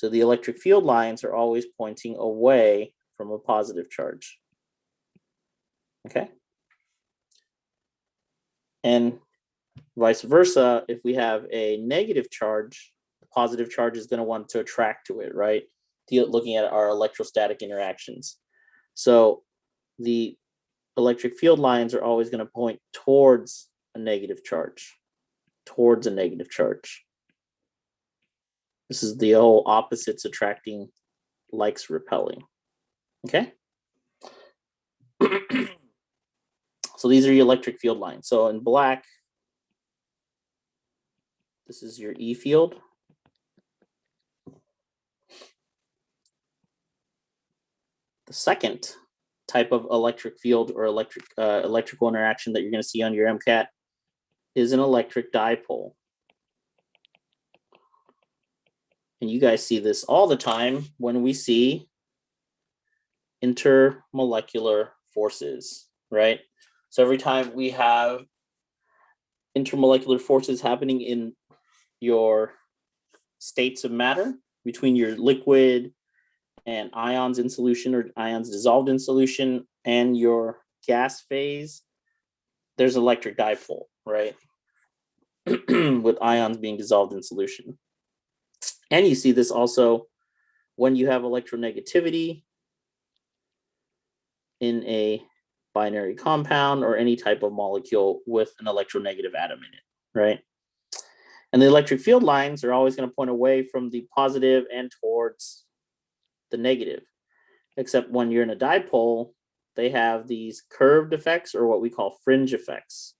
So the electric field lines are always pointing away from a positive charge. Okay. And vice versa, if we have a negative charge, the positive charge is going to want to attract to it, right? Looking at our electrostatic interactions. So the electric field lines are always going to point towards a negative charge, towards a negative charge. This is the whole opposites attracting, likes repelling. Okay. So these are your electric field lines. So in black, this is your E field. The second type of electric field or electrical interaction that you're going to see on your MCAT is an electric dipole. And you guys see this all the time when we see intermolecular forces, right? So every time we have intermolecular forces happening in your states of matter between your liquid and ions in solution or ions dissolved in solution and your gas phase, there's electric dipole, right? With ions being dissolved in solution. And you see this also when you have electronegativity in a binary compound or any type of molecule with an electronegative atom in it, right? And the electric field lines are always going to point away from the positive and towards the negative, except when you're in a dipole, they have these curved effects or what we call fringe effects.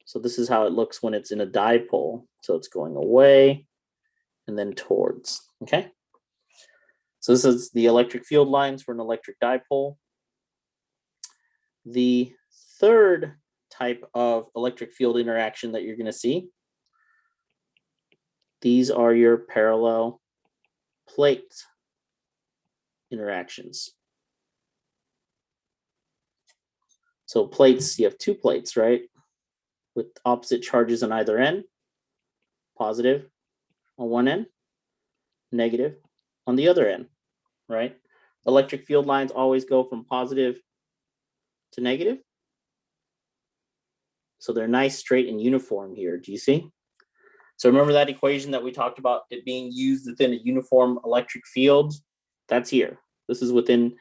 So this is how it looks when it's in a dipole. So it's going away and then towards, okay? So this is the electric field lines for an electric dipole. The third type of electric field interaction that you're going to see, these are your parallel plate interactions. So plates, you have two plates, right? With opposite charges on either end, positive on one end, negative on the other end, right? Electric field lines always go from positive to negative. So they're nice, straight, and uniform here. Do you see? So remember that equation that we talked about, it being used within a uniform electric field? That's here. This is within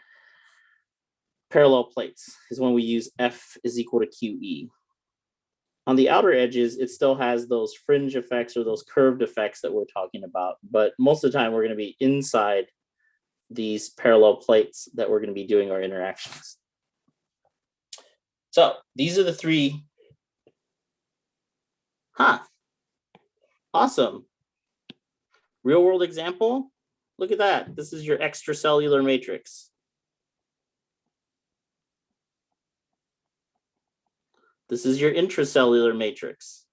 parallel plates, is when we use F is equal to QE. On the outer edges, it still has those fringe effects or those curved effects that we're talking about. But most of the time, we're going to be inside these parallel plates that we're going to be doing our interactions. So these are the three. Awesome. Real world example. Look at that. This is your extracellular matrix. This is your intracellular matrix.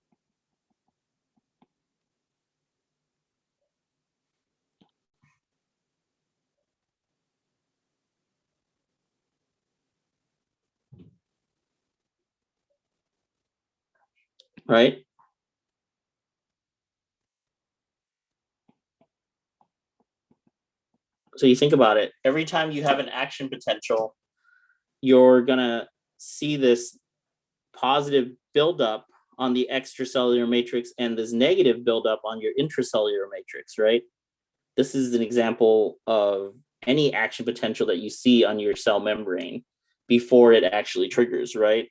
Right? So you think about it, every time you have an action potential, you're gonna see this positive buildup on the extracellular matrix and this negative buildup on your intracellular matrix, right? This is an example of any action potential that you see on your cell membrane before it actually triggers, right?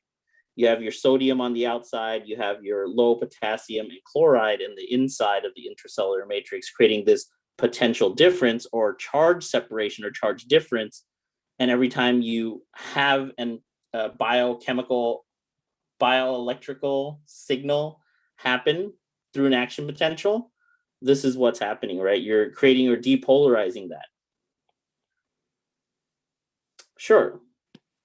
You have your sodium on the outside, you have your low potassium and chloride in the inside of the intracellular matrix, creating this potential difference or charge separation or charge difference. And every time you have a biochemical, bioelectrical signal happen through an action potential, this is what's happening, right? You're creating or depolarizing that. Sure.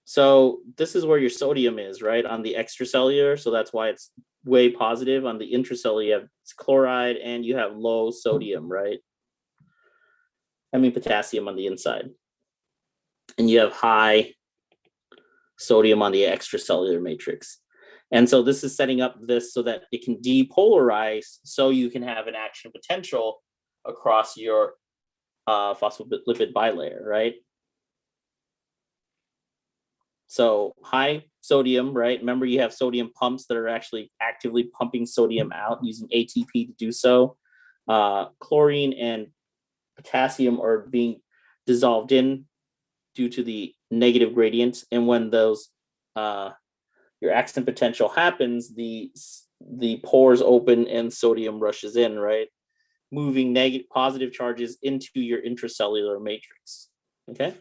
So this is where your sodium is, right? On the extracellular. So that's why it's way positive. On the intracellular, you have chloride and you have low sodium, right? I mean potassium on the inside. And you have high sodium on the extracellular matrix. And so this is setting up this so that it can depolarize so you can have an action potential across your phospholipid bilayer, right? So high sodium, right? Remember, you have sodium pumps that are actually actively pumping sodium out using ATP to do so. Chlorine and potassium are being dissolved in due to the negative gradient. And when those your action potential happens, the pores open and sodium rushes in, right? Moving negative positive charges into your intracellular matrix. Okay.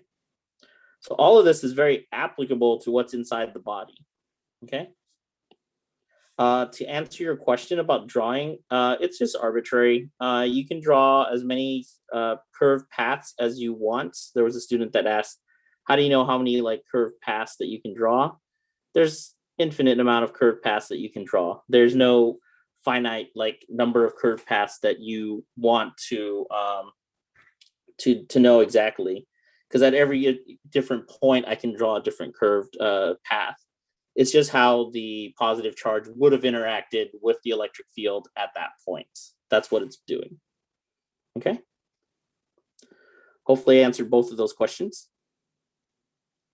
So all of this is very applicable to what's inside the body. Okay. To answer your question about drawing, it's just arbitrary. You can draw as many curved paths as you want. There was a student that asked, how do you know how many like curved paths that you can draw? There's infinite amount of curved paths that you can draw. There's no finite like number of curved paths that you want to know exactly, because at every different point I can draw a different curved path. It's just how the positive charge would have interacted with the electric field at that point. That's what it's doing. Okay. Hopefully I answered both of those questions.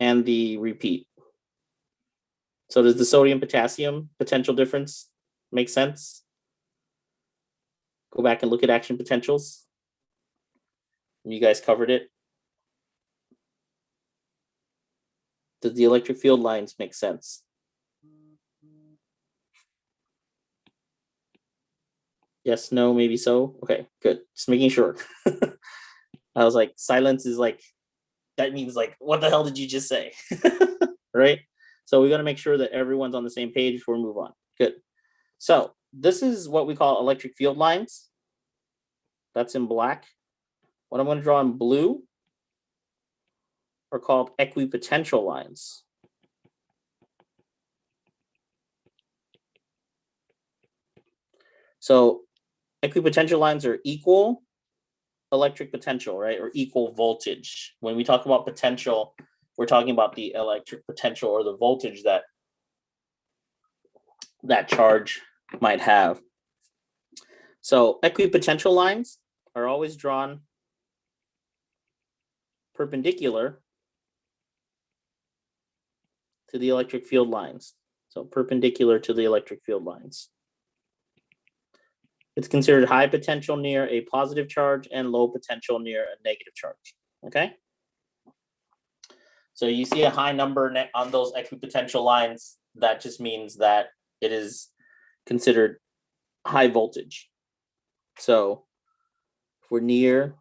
And the repeat. So does the sodium potassium potential difference make sense? Go back and look at action potentials. You guys covered it. Does the electric field lines make sense? Yes, no, maybe so. Okay, good. Just making sure. I was like, silence is like, that means like, what the hell did you just say? Right? So we got to make sure that everyone's on the same page before we move on. Good. So this is what we call electric field lines. That's in black. What I'm going to draw in blue are called equipotential lines. So equipotential lines are equal electric potential, right? Or equal voltage. When we talk about potential, we're talking about the electric potential or the voltage that that charge might have. So equipotential lines are always drawn perpendicular to the electric field lines. So perpendicular to the electric field lines. It's considered high potential near a positive charge and low potential near a negative charge. Okay. So you see a high number on those equipotential lines. That just means that it is considered high voltage. So if we're near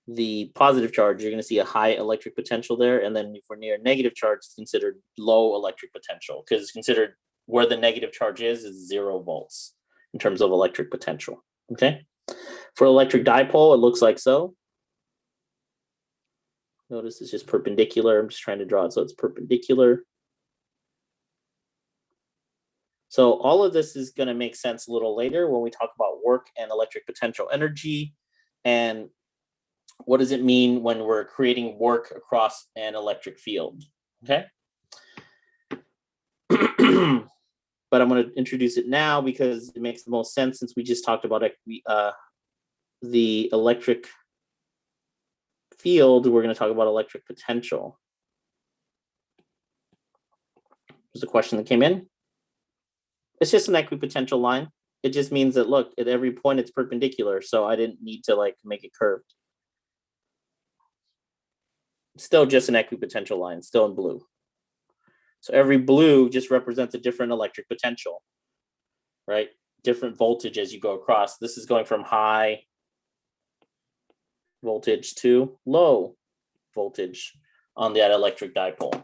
the positive charge, you're going to see a high electric potential there. And then if we're near a negative charge, it's considered low electric potential, because it's considered where the negative charge is 0 volts in terms of electric potential. Okay. For electric dipole, it looks like so. Notice it's just perpendicular. I'm just trying to draw it so it's perpendicular. So all of this is going to make sense a little later when we talk about work and electric potential energy, and what does it mean when we're creating work across an electric field. Okay. But I'm going to introduce it now because it makes the most sense, since we just talked about the electric field. We're going to talk about electric potential. There's a question that came in. It's just an equipotential line. It just means that, look, at every point it's perpendicular, so I didn't need to like make it curved. Still just an equipotential line, still in blue. So every blue just represents a different electric potential, right? Different voltage as you go across. This is going from high voltage to low voltage on that electric dipole.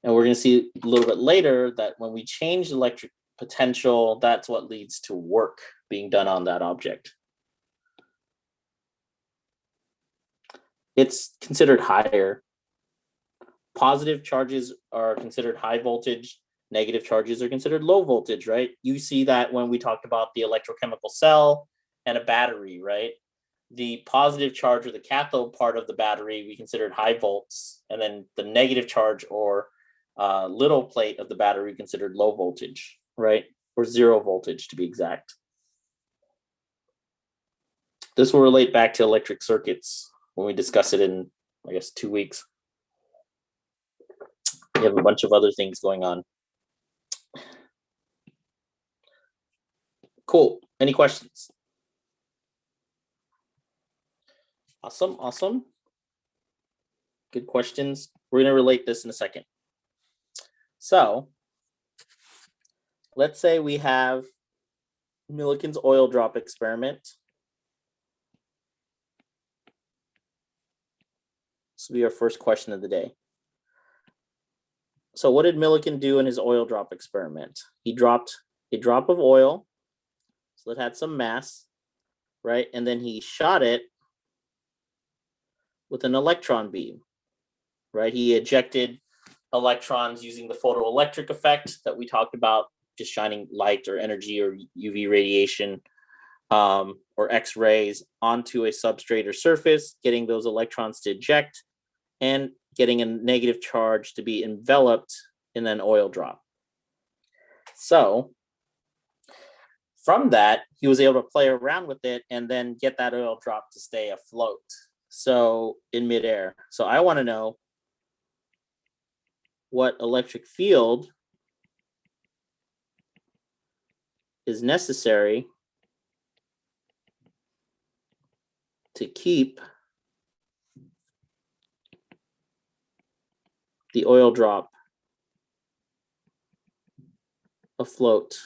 And we're going to see a little bit later that when we change the electric potential, that's what leads to work being done on that object. It's considered higher. Positive charges are considered high voltage. Negative charges are considered low voltage, right? You see that when we talked about the electrochemical cell and a battery, right? The positive charge or the cathode part of the battery we considered high volts, and then the negative charge or little plate of the battery considered low voltage, right? Or 0 voltage to be exact. This will relate back to electric circuits when we discuss it in, I guess, 2 weeks. We have a bunch of other things going on. Cool. Any questions? Awesome, awesome. Good questions. We're going to relate this in a second. So let's say we have Millikan's oil drop experiment. This will be our first question of the day. So what did Millikan do in his oil drop experiment? He dropped a drop of oil, so it had some mass, right? And then he shot it with an electron beam, right? He ejected electrons using the photoelectric effect that we talked about, just shining light or energy or UV radiation or X-rays onto a substrate or surface, getting those electrons to eject and getting a negative charge to be enveloped in an oil drop. So from that, he was able to play around with it and then get that oil drop to stay afloat, so in midair. So I want to know what electric field is necessary to keep the oil drop afloat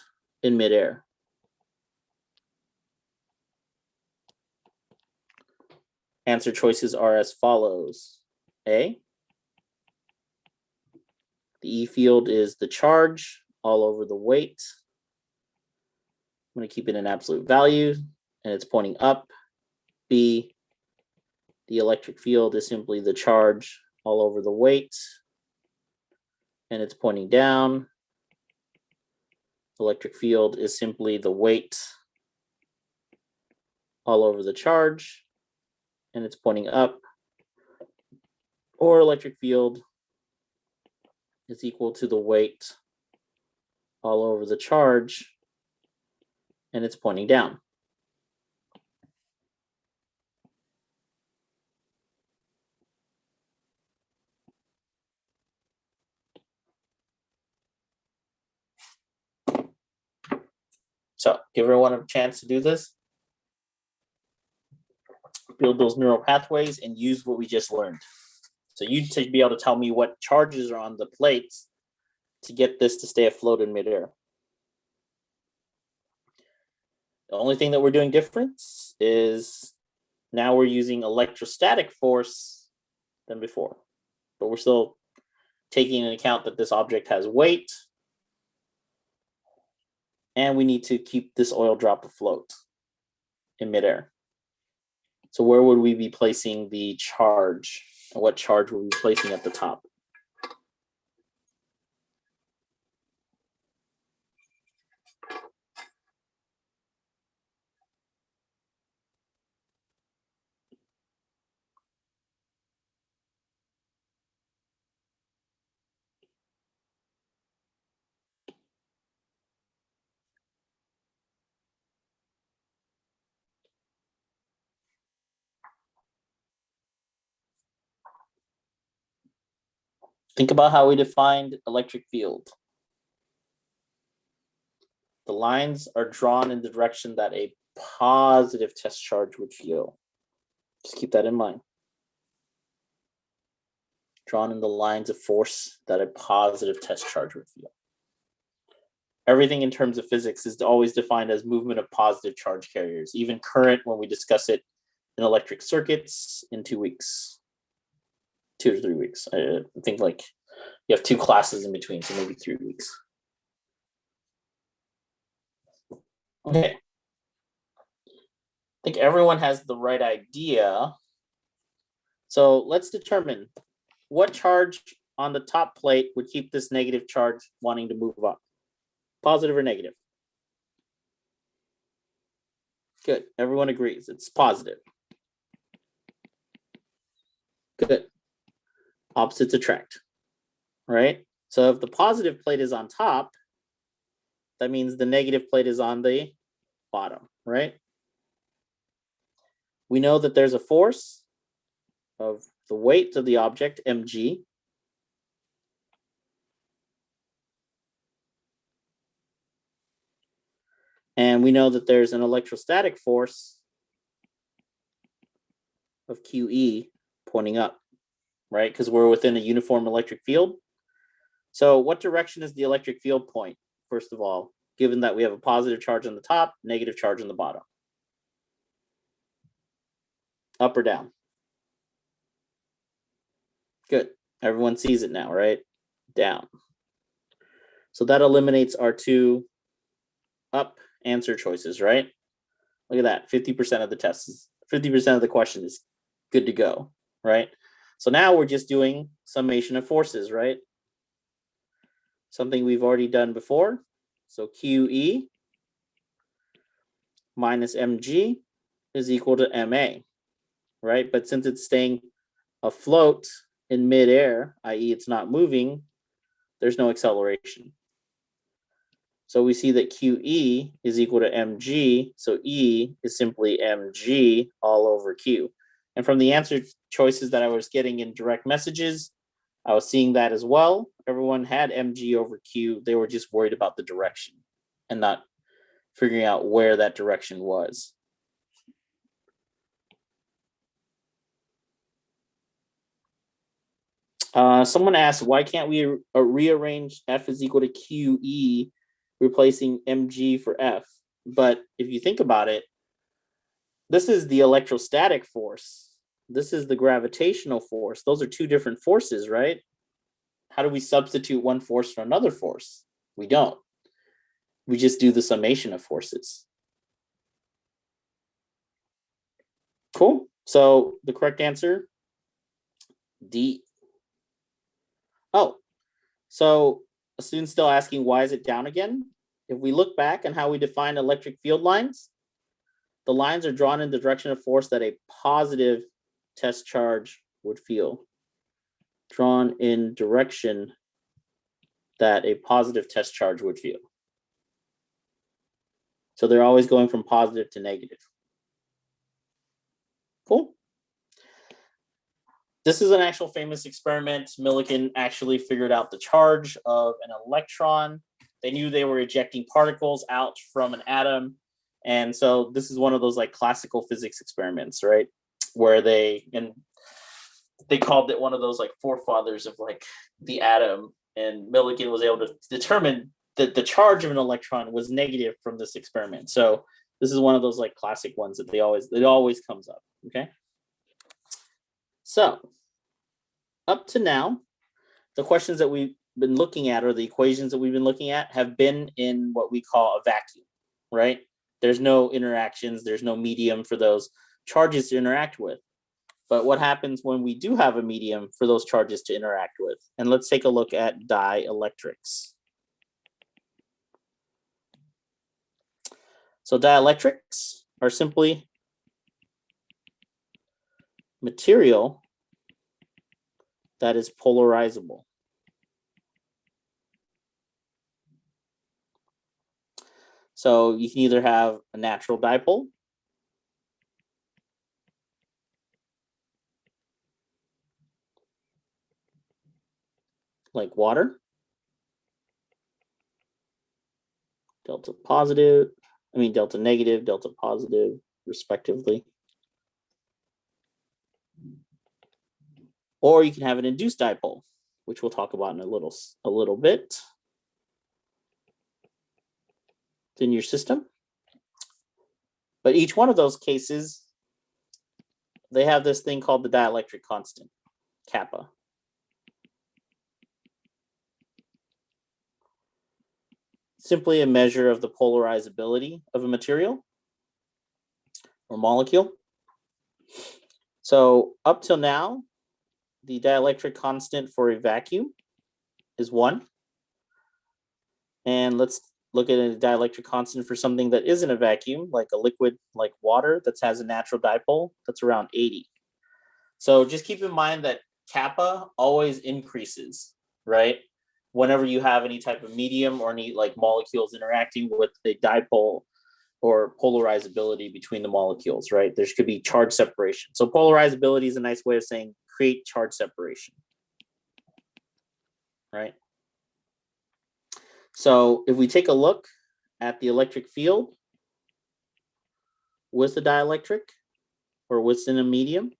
in midair. Answer choices are as follows. A, the E field is the charge all over the weight. I'm going to keep it an absolute value, and it's pointing up. B, the electric field is simply the charge all over the weight, and it's pointing down. Electric field is simply the weight all over the charge, and it's pointing up. Or electric field is equal to the weight all over the charge, and it's pointing down. So give everyone a chance to do this. Build those neural pathways and use what we just learned. So you to be able to tell me what charges are on the plates to get this to stay afloat in midair. The only thing that we're doing different is now we're using electrostatic force than before, but we're still taking into account that this object has weight and we need to keep this oil drop afloat in midair. So where would we be placing the charge? And what charge would we be placing at the top? Think about how we defined electric field. The lines are drawn in the direction that a positive test charge would feel. Just keep that in mind. Drawn in the lines of force that a positive test charge would feel. Everything in terms of physics is always defined as movement of positive charge carriers, even current when we discuss it in electric circuits in 2 weeks. 2 to 3 weeks. I think like you have 2 classes in between, so maybe 3 weeks. Okay. I think everyone has the right idea. So let's determine what charge on the top plate would keep this negative charge wanting to move up. Positive or negative? Good. Everyone agrees. It's positive. Good. Opposites attract, right? So if the positive plate is on top, that means the negative plate is on the bottom, right? We know that there's a force of the weight of the object, mg. And we know that there's an electrostatic force of QE pointing up, right? Because we're within a uniform electric field. So what direction is the electric field point, first of all, given that we have a positive charge on the top, negative charge on the bottom? Up or down? Good. Everyone sees it now, right? Down. So that eliminates our two up answer choices, right? Look at that. 50% of the test is 50% of the question is good to go, right? So now we're just doing summation of forces, right? Something we've already done before. So QE minus mg is equal to ma, right? But since it's staying afloat in midair, i.e. it's not moving, there's no acceleration. So we see that QE is equal to mg, so E is simply mg all over Q. And from the answer choices that I was getting in direct messages, I was seeing that as well. Everyone had mg over Q. They were just worried about the direction and not figuring out where that direction was. Someone asked, why can't we rearrange F is equal to QE, replacing mg for F? But if you think about it, this is the electrostatic force. This is the gravitational force. Those are two different forces, right? How do we substitute one force for another force? We don't. We just do the summation of forces. Cool. So the correct answer, D. Oh, so a student's still asking, why is it down again? If we look back on how we define electric field lines, the lines are drawn in the direction of force that a positive test charge would feel. Drawn in direction that a positive test charge would feel. So they're always going from positive to negative. Cool. This is an actual famous experiment. Millikan actually figured out the charge of an electron. They knew they were ejecting particles out from an atom. And so this is one of those like classical physics experiments, right? Where they called it one of those like forefathers of like the atom. And Millikan was able to determine that the charge of an electron was negative from this experiment. So this is one of those like classic ones that it always comes up, okay? So up to now, the questions that we've been looking at or the equations that we've been looking at have been in what we call a vacuum, right? There's no interactions, there's no medium for those charges to interact with. But what happens when we do have a medium for those charges to interact with? And let's take a look at dielectrics. So dielectrics are simply material that is polarizable. So you can either have a natural dipole, like water, delta negative, delta positive, respectively. Or you can have an induced dipole, which we'll talk about in a little bit. It's in your system. But each one of those cases, they have this thing called the dielectric constant, kappa. Simply a measure of the polarizability of a material or molecule. So up till now, the dielectric constant for a vacuum is 1. And let's look at a dielectric constant for something that isn't a vacuum, like a liquid like water that has a natural dipole, that's around 80. So just keep in mind that kappa always increases, right? whenever you have any type of medium or any like molecules interacting with a dipole or polarizability between the molecules, right? There could be charge separation. So polarizability is a nice way of saying create charge separation, right? So if we take a look at the electric field with a dielectric or within a medium,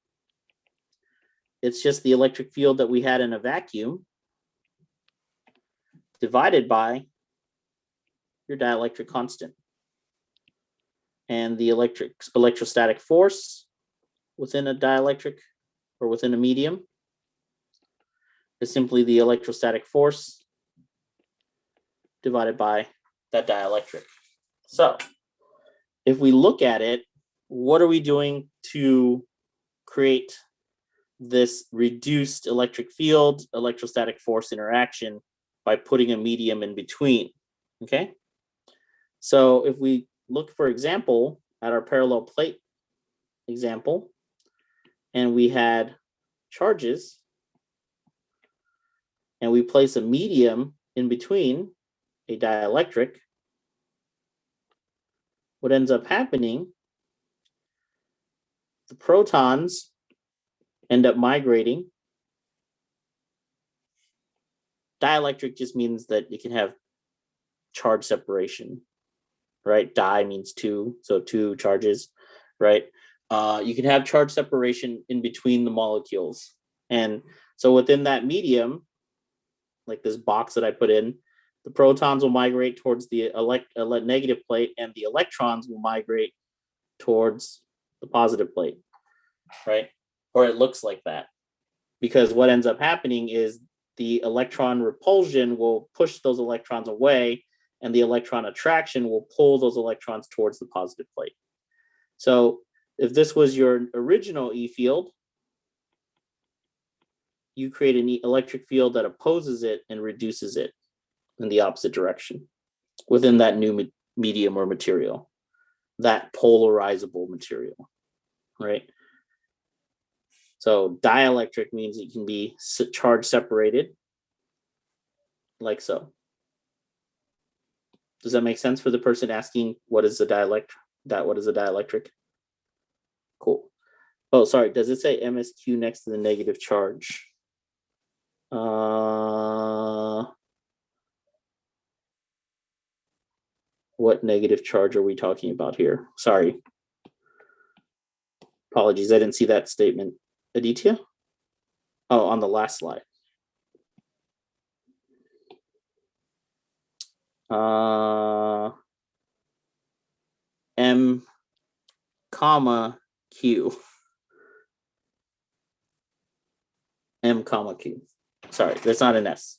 it's just the electric field that we had in a vacuum divided by your dielectric constant. And the electrostatic force within a dielectric or within a medium is simply the electrostatic force divided by that dielectric. So if we look at it, what are we doing to create this reduced electric field, electrostatic force interaction by putting a medium in between? Okay. So if we look, for example, at our parallel plate example, and we had charges, and we place a medium in between a dielectric, what ends up happening, the protons end up migrating. Dielectric just means that it can have charge separation, right? Di means two, so two charges, right? You can have charge separation in between the molecules. And so within that medium, like this box that I put in, the protons will migrate towards the negative plate and the electrons will migrate towards the positive plate, right? Or it looks like that. Because what ends up happening is the electron repulsion will push those electrons away and the electron attraction will pull those electrons towards the positive plate. So if this was your original E field, you create an electric field that opposes it and reduces it in the opposite direction within that new medium or material, that polarizable material, right? So dielectric means it can be charge separated, like so. Does that make sense for the person asking what is a dielectric? What is a dielectric? Cool. Oh, sorry. Does it say MSQ next to the negative charge? What negative charge are we talking about here? Sorry. Apologies. I didn't see that statement. Aditya? Oh, on the last slide. M comma Q. M comma Q. Sorry, there's not an S.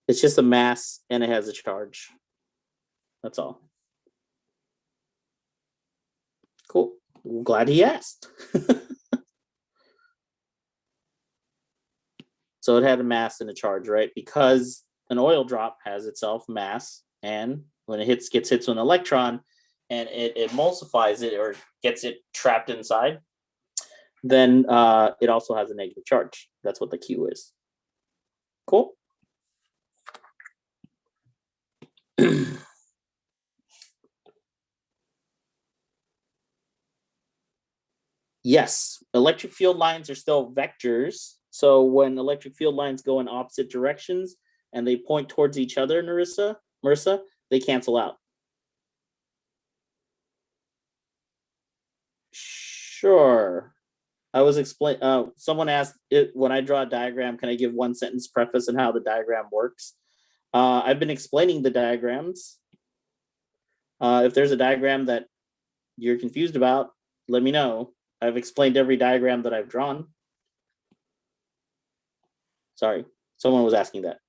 It's just a mass and it has a charge. That's all. Cool. Well, glad he asked. So it had a mass and a charge, right? Because an oil drop has itself mass, and when it gets hit to an electron and it emulsifies it or gets it trapped inside, then it also has a negative charge. That's what the Q is. Cool. Yes, electric field lines are still vectors. So when electric field lines go in opposite directions and they point towards each other, Marissa, they cancel out. Sure. I was explaining, someone asked it, when I draw a diagram, can I give one sentence preface on how the diagram works? I've been explaining the diagrams. If there's a diagram that you're confused about, let me know. I've explained every diagram that I've drawn. Sorry, someone was asking that.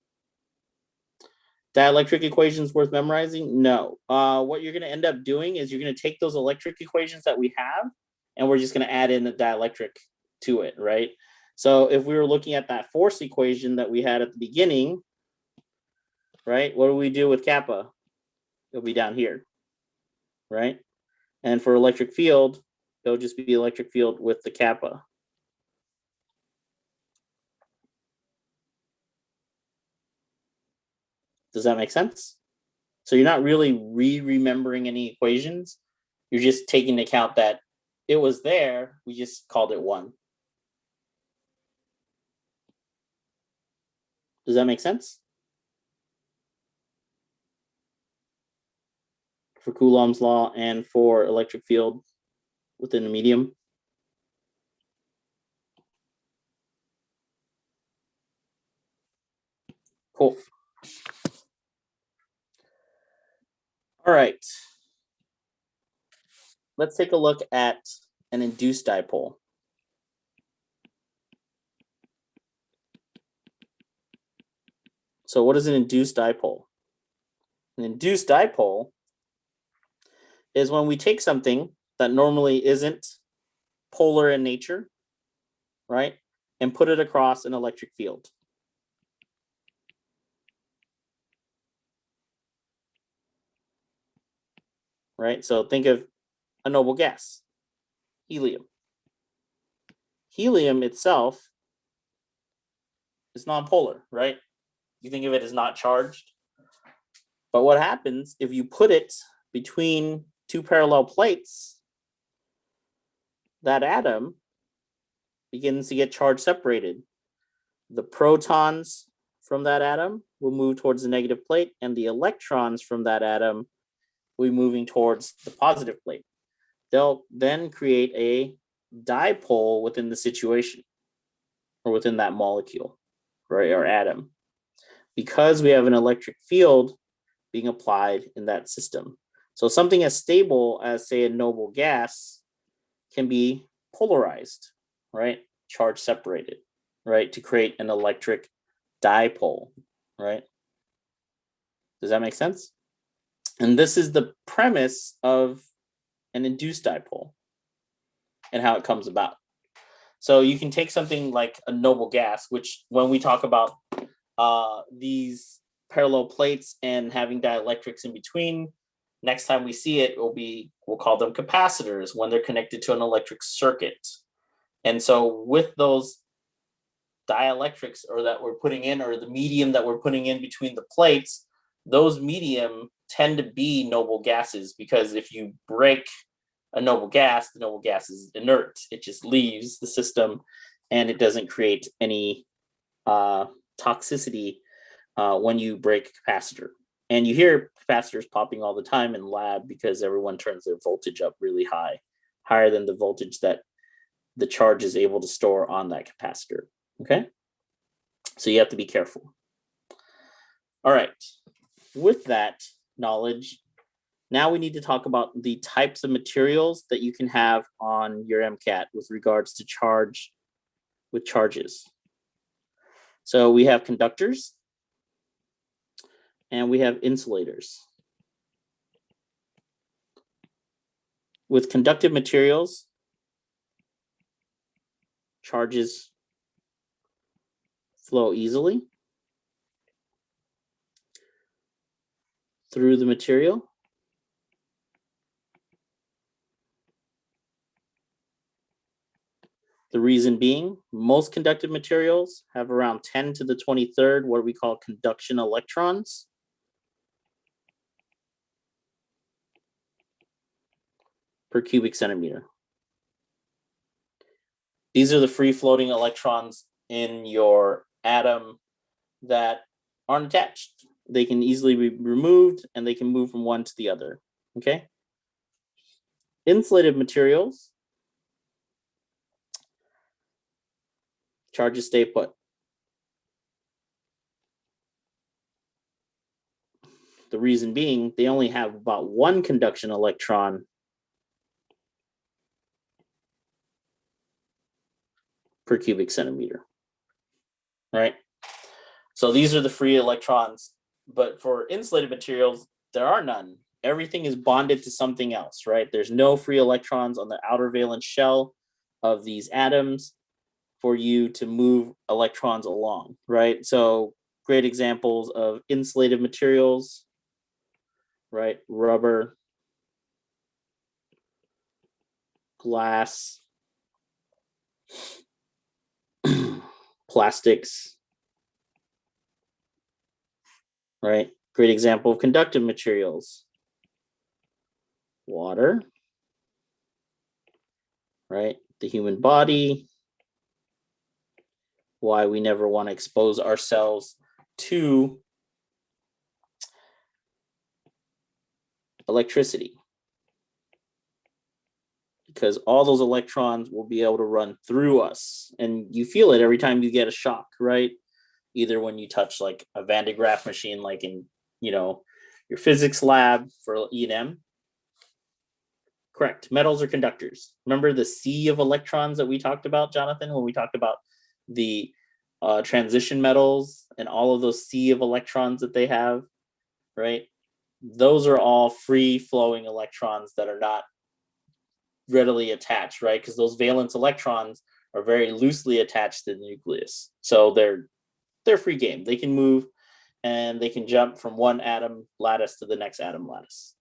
Dielectric equations worth memorizing? No. What you're going to end up doing is you're going to take those electric equations that we have, and we're just going to add in a dielectric to it, right? So if we were looking at that force equation that we had at the beginning, right, what do we do with kappa? It'll be down here, right? And for electric field, it'll just be electric field with the kappa. Does that make sense? So you're not really remembering any equations. You're just taking into account that it was there. We just called it 1. Does that make sense? For Coulomb's law and for electric field within a medium. Cool. All right. Let's take a look at an induced dipole. So what is an induced dipole? An induced dipole is when we take something that normally isn't polar in nature, right, and put it across an electric field. Right? So think of a noble gas, helium. Helium itself is nonpolar, right? You think of it as not charged. But what happens if you put it between 2 parallel plates, that atom begins to get charge separated. The protons from that atom will move towards the negative plate, and the electrons from that atom will be moving towards the positive plate. They'll then create a dipole within the situation or within that molecule, right, or atom, because we have an electric field being applied in that system. So something as stable as, say, a noble gas can be polarized, right, charge separated, right, to create an electric dipole, right? Does that make sense? And this is the premise of an induced dipole and how it comes about. So you can take something like a noble gas, which when we talk about these parallel plates and having dielectrics in between, next time we see it, we'll call them capacitors when they're connected to an electric circuit. And so with those dielectrics or that we're putting in, or the medium that we're putting in between the plates, those medium tend to be noble gases, because if you break a noble gas, the noble gas is inert. It just leaves the system and it doesn't create any toxicity when you break a capacitor. And you hear capacitors popping all the time in lab because everyone turns their voltage up really high, higher than the voltage that the charge is able to store on that capacitor. Okay? So you have to be careful. All right. With that knowledge, now we need to talk about the types of materials that you can have on your MCAT with regards to charges. So we have conductors and we have insulators. With conductive materials, charges flow easily through the material. The reason being, most conductive materials have around 10 to the 23rd, what we call conduction electrons. Per cubic centimeter. These are the free-floating electrons in your atom that aren't attached. They can easily be removed and they can move from one to the other, okay? Insulated materials, charges stay put. The reason being, they only have about 1 conduction electron per cubic centimeter, right? So these are the free electrons, but for insulated materials, there are none. Everything is bonded to something else, right? There's no free electrons on the outer valence shell of these atoms for you to move electrons along, right? So great examples of insulated materials, right? Rubber, glass, plastics, right? Great example of conductive materials. Water, right? The human body. Why we never want to expose ourselves to electricity. Because all those electrons will be able to run through us. And you feel it every time you get a shock, right? Either when you touch like a Van de Graaff machine, like in, your physics lab for E&M. Correct. Metals are conductors. Remember the sea of electrons that we talked about, Jonathan, when we talked about the transition metals and all of those sea of electrons that they have, right? Those are all free flowing electrons that are not readily attached, right? Because those valence electrons are very loosely attached to the nucleus. So they're free game. They can move and they can jump from one atom lattice to the next atom lattice.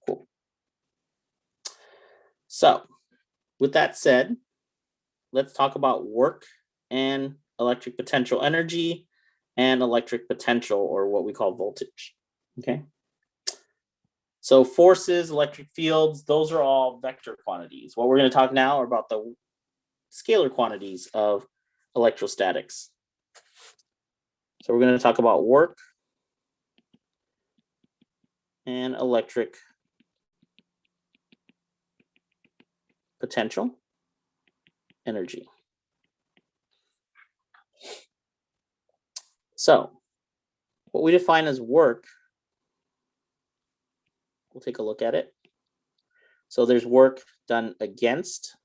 Cool. So with that said, let's talk about work and electric potential energy and electric potential, or what we call voltage. Okay. So forces, electric fields, those are all vector quantities. What we're going to talk now are about the scalar quantities of electrostatics. So we're going to talk about work and electric potential energy. So what we define as work, we'll take a look at it. So there's work done against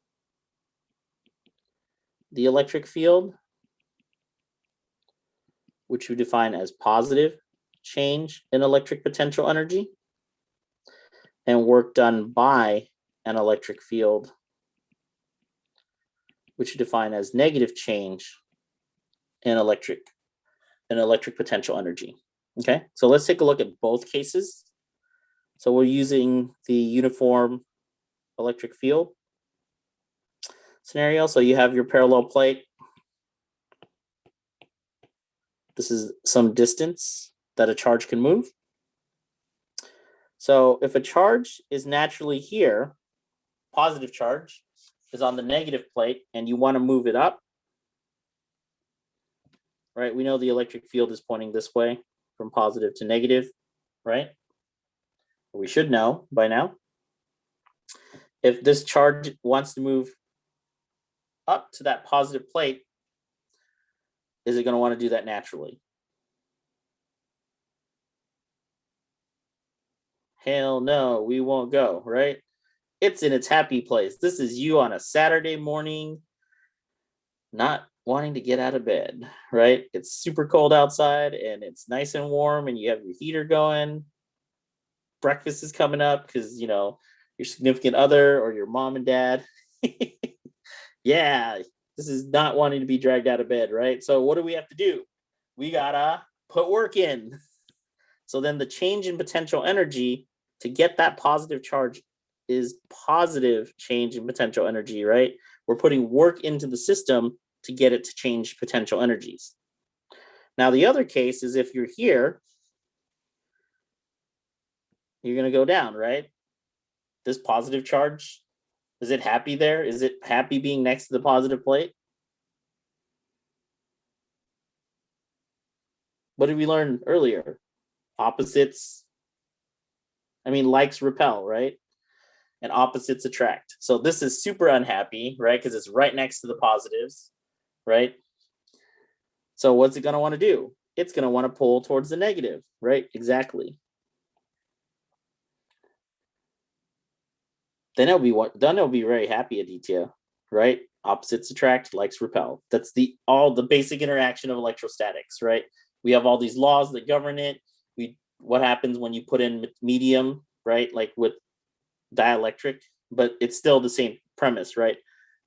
the electric field, which we define as positive change in electric potential energy, and work done by an electric field, which we define as negative change in electric potential energy. Okay, so let's take a look at both cases. So we're using the uniform electric field scenario. So you have your parallel plate. This is some distance that a charge can move. So if a charge is naturally here, positive charge is on the negative plate, and you want to move it up, right? We know the electric field is pointing this way from positive to negative, right? We should know by now. If this charge wants to move up to that positive plate, is it going to want to do that naturally? Hell no, we won't go, right? It's in its happy place. This is you on a Saturday morning, not wanting to get out of bed, right? It's super cold outside and it's nice and warm and you have your heater going. Breakfast is coming up because, your significant other or your mom and dad. Yeah, this is not wanting to be dragged out of bed, right? So what do we have to do? We gotta put work in. So then the change in potential energy to get that positive charge is positive change in potential energy, right? We're putting work into the system to get it to change potential energies. Now, the other case is if you're here, you're going to go down, right? This positive charge, is it happy there? Is it happy being next to the positive plate? What did we learn earlier? Opposites, likes repel, right? And opposites attract. So this is super unhappy, right? Because it's right next to the positives, right? So what's it going to want to do? It's going to want to pull towards the negative, right? Exactly. Then it'll be very happy, Aditya, right? Opposites attract, likes repel. That's all the basic interaction of electrostatics, right? We have all these laws that govern it. What happens when you put in medium, right? Like with dielectric, but it's still the same premise, right?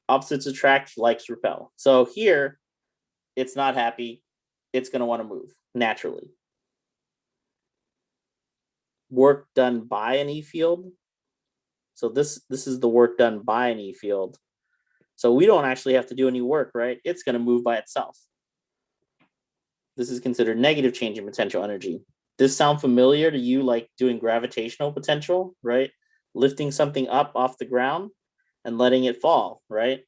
Opposites attract, likes repel. So here, it's not happy. It's going to want to move naturally. Work done by an E field. So this is the work done by an E field. So we don't actually have to do any work, right? It's going to move by itself. this is considered negative change in potential energy. This sound familiar to you, like doing gravitational potential, right? Lifting something up off the ground and letting it fall, right?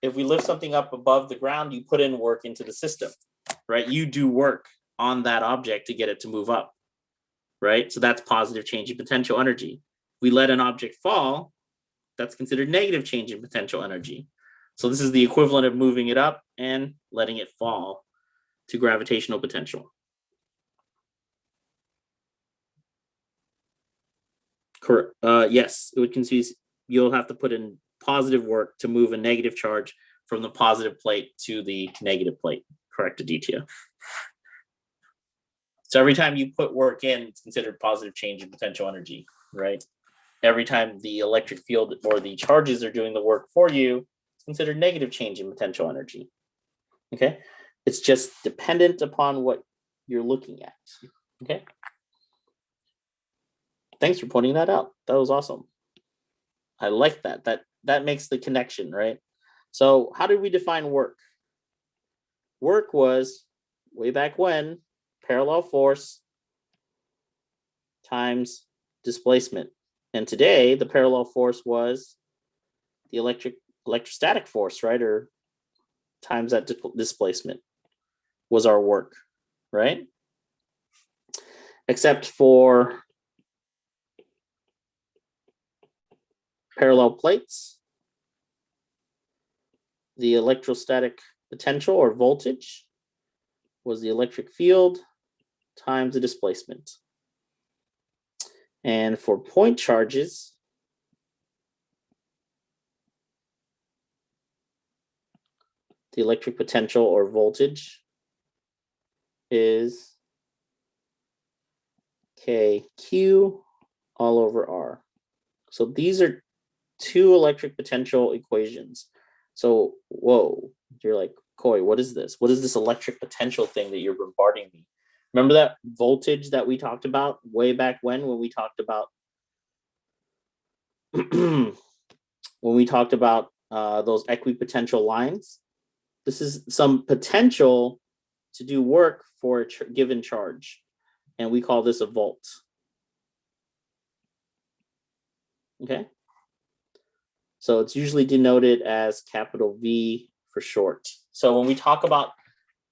If we lift something up above the ground, you put in work into the system, right? You do work on that object to get it to move up, right? So that's positive change in potential energy. We let an object fall, that's considered negative change in potential energy. So this is the equivalent of moving it up and letting it fall to gravitational potential. Correct. Yes, it would confuse. You'll have to put in positive work to move a negative charge from the positive plate to the negative plate. Correct, Aditya. So every time you put work in, it's considered positive change in potential energy, right? Every time the electric field or the charges are doing the work for you, it's considered negative change in potential energy. Okay? It's just dependent upon what you're looking at. Okay? Thanks for pointing that out. That was awesome. I like that. That makes the connection, right? So how did we define work? Work was, way back when, parallel force times displacement. And today, the parallel force was the electrostatic force, right? Or times that displacement was our work, right? Except for parallel plates, the electrostatic potential or voltage was the electric field times the displacement. And for point charges, the electric potential or voltage is KQ all over R. So these are two electric potential equations. So, whoa, you're like, Khoi, what is this? What is this electric potential thing that you're bombarding me? Remember that voltage that we talked about way back when we talked about those equipotential lines? This is some potential to do work for a given charge, and we call this a volt. Okay, so it's usually denoted as capital V for short. So when we talk about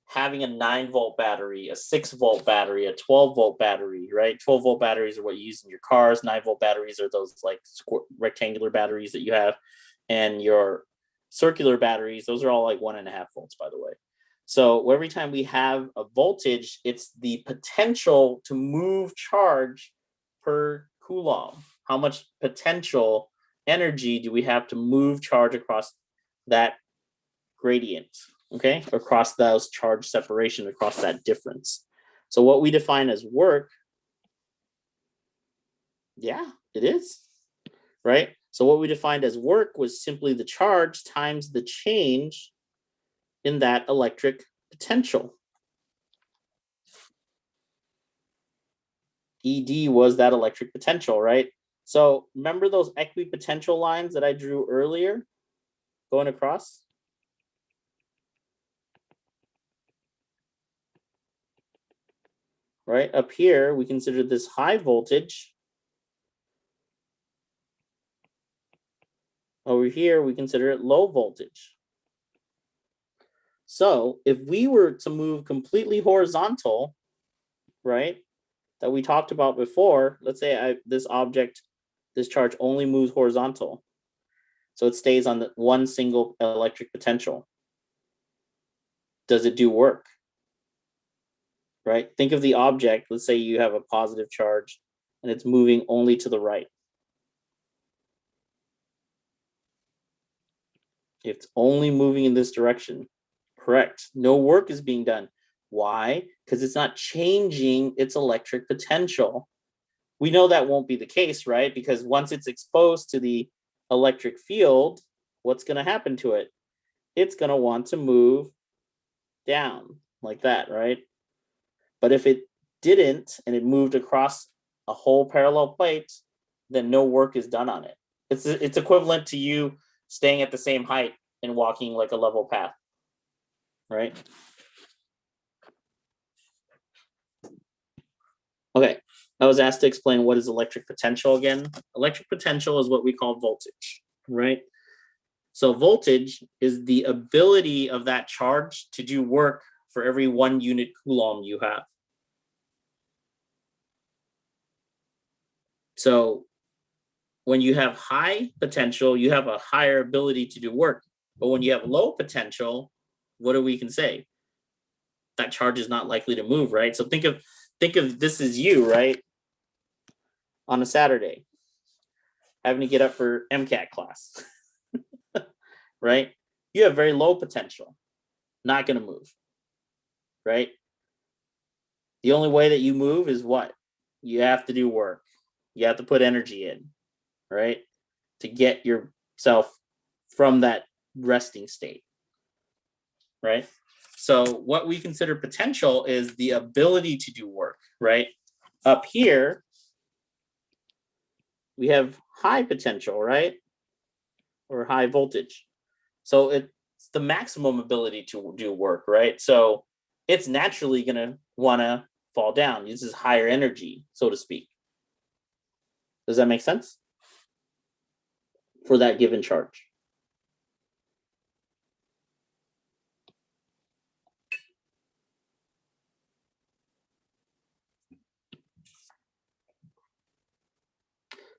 having a 9-volt battery, a 6-volt battery, a 12-volt battery, right? 12-volt batteries are what you use in your cars. 9-volt batteries are those like rectangular batteries that you have, and your circular batteries, those are all like 1.5 volts, by the way. So every time we have a voltage, it's the potential to move charge per coulomb. How much potential energy do we have to move charge across that gradient, okay? Across those charge separation, across that difference. So what we define as work, yeah, it is, right? So what we defined as work was simply the charge times the change in that electric potential. ED was that electric potential, right? So remember those equipotential lines that I drew earlier going across? Right up here, we consider this high voltage. Over here, we consider it low voltage. So if we were to move completely horizontal, right, that we talked about before, let's say this object, this charge only moves horizontal. So it stays on the one single electric potential. Does it do work? Right? Think of the object. Let's say you have a positive charge and it's moving only to the right. It's only moving in this direction. Correct. No work is being done. Why? Because it's not changing its electric potential. We know that won't be the case, right? Because once it's exposed to the electric field, what's going to happen to it? It's going to want to move down like that, right? But if it didn't and it moved across a whole parallel plate, then no work is done on it. It's equivalent to you staying at the same height and walking like a level path, right? Okay, I was asked to explain what is electric potential again. Electric potential is what we call voltage, right? So voltage is the ability of that charge to do work for every 1 unit coulomb you have. So when you have high potential, you have a higher ability to do work. But when you have low potential, what do we can say? That charge is not likely to move, right? So think of this as you, right? On a Saturday, having to get up for MCAT class, right? You have very low potential, not going to move, right? The only way that you move is what? You have to do work. You have to put energy in, right? To get yourself from that resting state, right? So what we consider potential is the ability to do work, right? Up here, we have high potential, right? Or high voltage. So it's the maximum ability to do work, right? So it's naturally going to want to fall down. This is higher energy, so to speak. Does that make sense? For that given charge.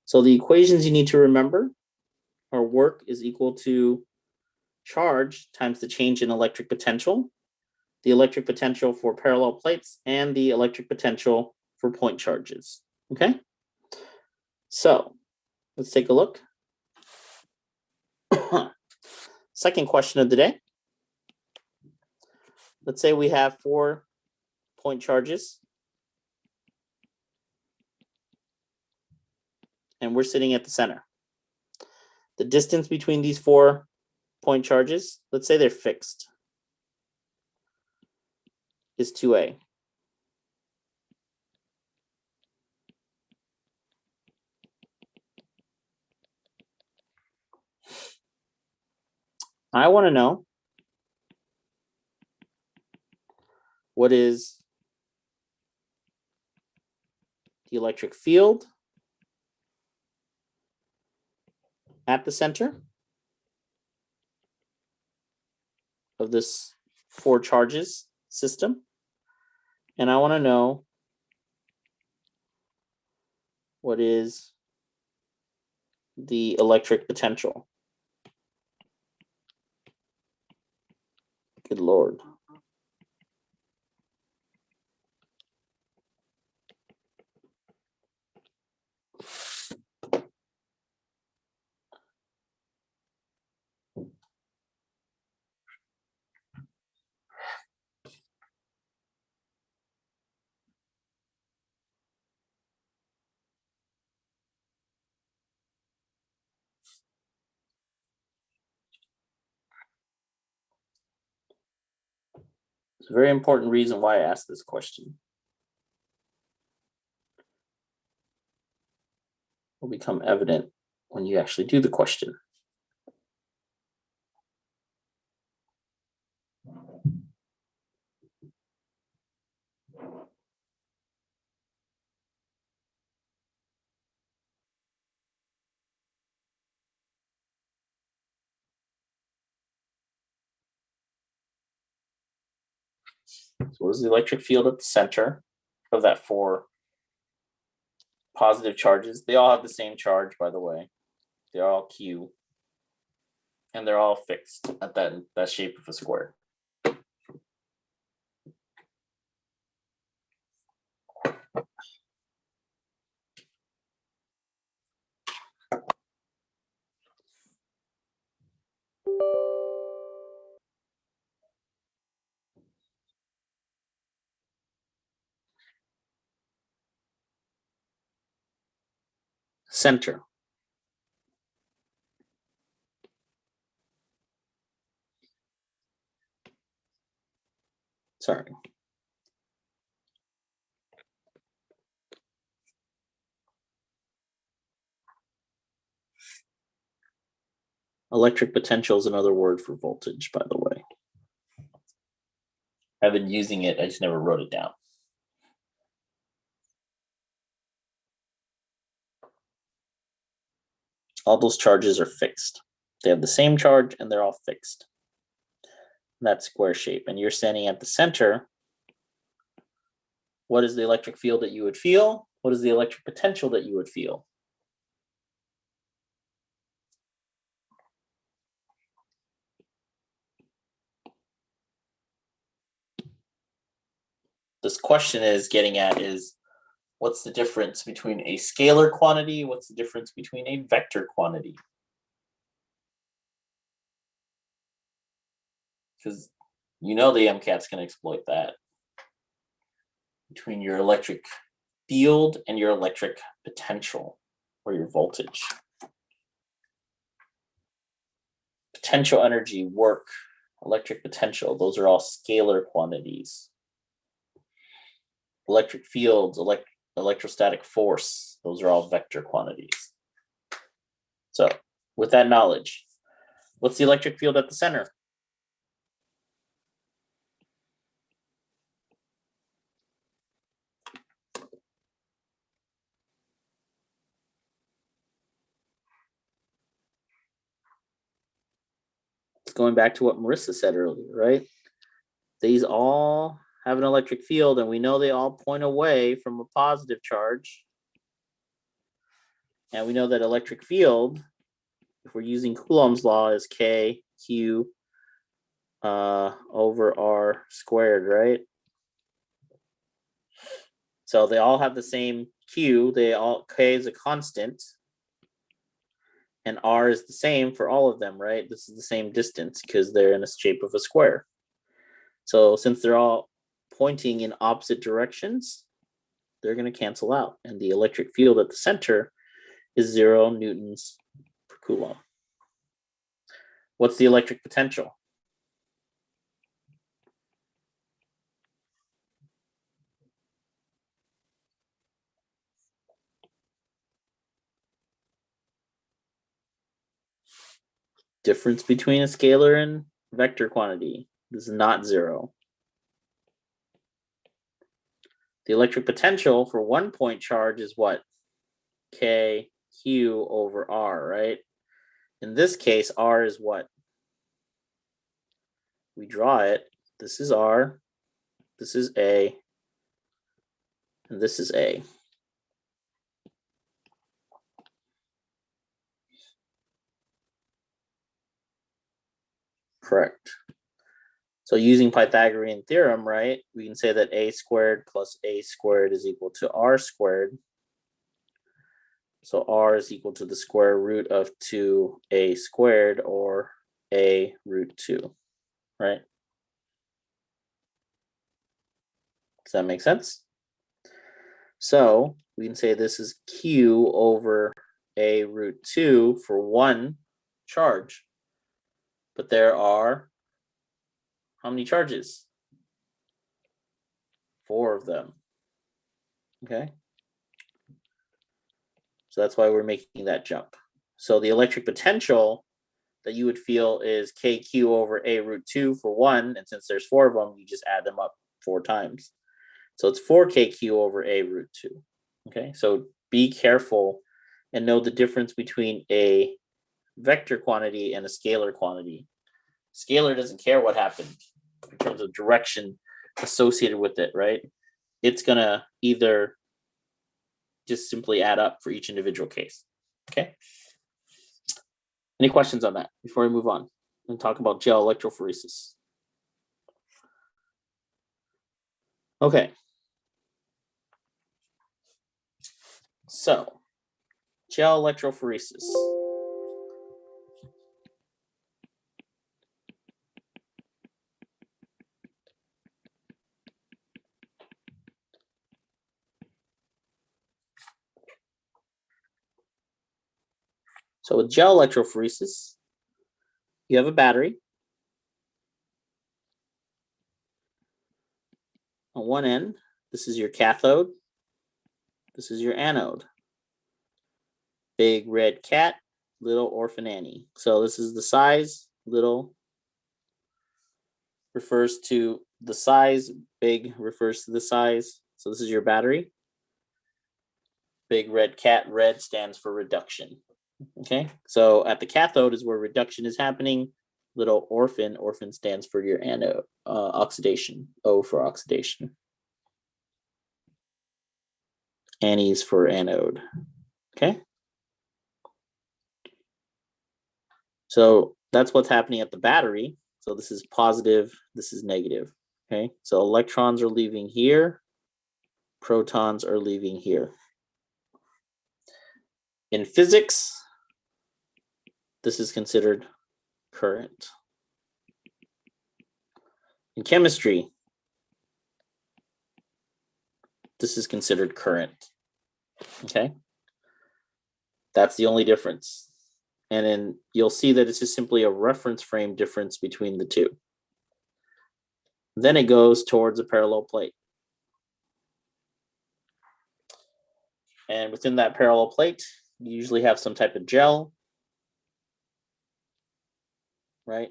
So the equations you need to remember are work is equal to charge times the change in electric potential, the electric potential for parallel plates, and the electric potential for point charges. Okay? So let's take a look. Second question of the day. Let's say we have 4 point charges and we're sitting at the center. The distance between these 4 point charges, let's say they're fixed, is 2a. I want to know what is the electric field at the center of this 4 charges system. And I want to know what is the electric potential. Good Lord. It's a very important reason why I asked this question. Will become evident when you actually do the question. So what is the electric field at the center of that 4 positive charges? They all have the same charge, by the way. They're all Q. And they're all fixed at that shape of a square. Center. Sorry. Electric potential is another word for voltage, by the way. I've been using it, I just never wrote it down. All those charges are fixed. They have the same charge and they're all fixed. That square shape. And you're standing at the center. What is the electric field that you would feel? What is the electric potential that you would feel? This question is getting at is, what's the difference between a scalar quantity? What's the difference between a vector quantity? Because you know the MCAT's going to exploit that. Between your electric field and your electric potential, or your voltage. Potential energy, work, electric potential, those are all scalar quantities. Electric fields, electrostatic force, those are all vector quantities. So with that knowledge, what's the electric field at the center? It's going back to what Marissa said earlier, right? These all have an electric field, and we know they all point away from a positive charge. And we know that electric field, if we're using Coulomb's law, is K Q over R squared, right? So they all have the same Q. K is a constant, and R is the same for all of them, right? This is the same distance because they're in the shape of a square. So since they're all pointing in opposite directions, they're going to cancel out, and the electric field at the center is 0 newtons per coulomb. What's the electric potential? Difference between a scalar and vector quantity is not 0. The electric potential for 1 point charge is what? K Q over R, right? In this case, R is what? We draw it. This is R, this is A, and this is A. Correct. So using Pythagorean theorem, right, we can say that A squared plus A squared is equal to R squared. So R is equal to the square root of 2A squared, or A root 2, right? Does that make sense? So we can say this is Q over A root 2 for 1 charge. But there are how many charges? 4 of them. Okay. So that's why we're making that jump. So the electric potential that you would feel is KQ over A root 2 for 1. And since there's 4 of them, you just add them up 4 times. So it's 4KQ over A root 2. Okay, so be careful and know the difference between a vector quantity and a scalar quantity. Scalar doesn't care what happened in terms of direction associated with it, right? It's going to either just simply add up for each individual case. Okay. Any questions on that before we move on and talk about gel electrophoresis? Okay. So, gel electrophoresis. So with gel electrophoresis, you have a battery. On one end, this is your cathode. This is your anode. Big red cat, little orphan Annie. So this is the size, little refers to the size, big refers to the size. So this is your battery. Big red cat, red stands for reduction. Okay, so at the cathode is where reduction is happening. Little orphan stands for your anode, oxidation, O for oxidation. Annies for anode. Okay. So that's what's happening at the battery. So this is positive, this is negative. Okay, so electrons are leaving here, protons are leaving here. In physics, this is considered current. In chemistry, this is considered current. Okay, that's the only difference. And then you'll see that it's just simply a reference frame difference between the two. Then it goes towards a parallel plate. And within that parallel plate, you usually have some type of gel, right?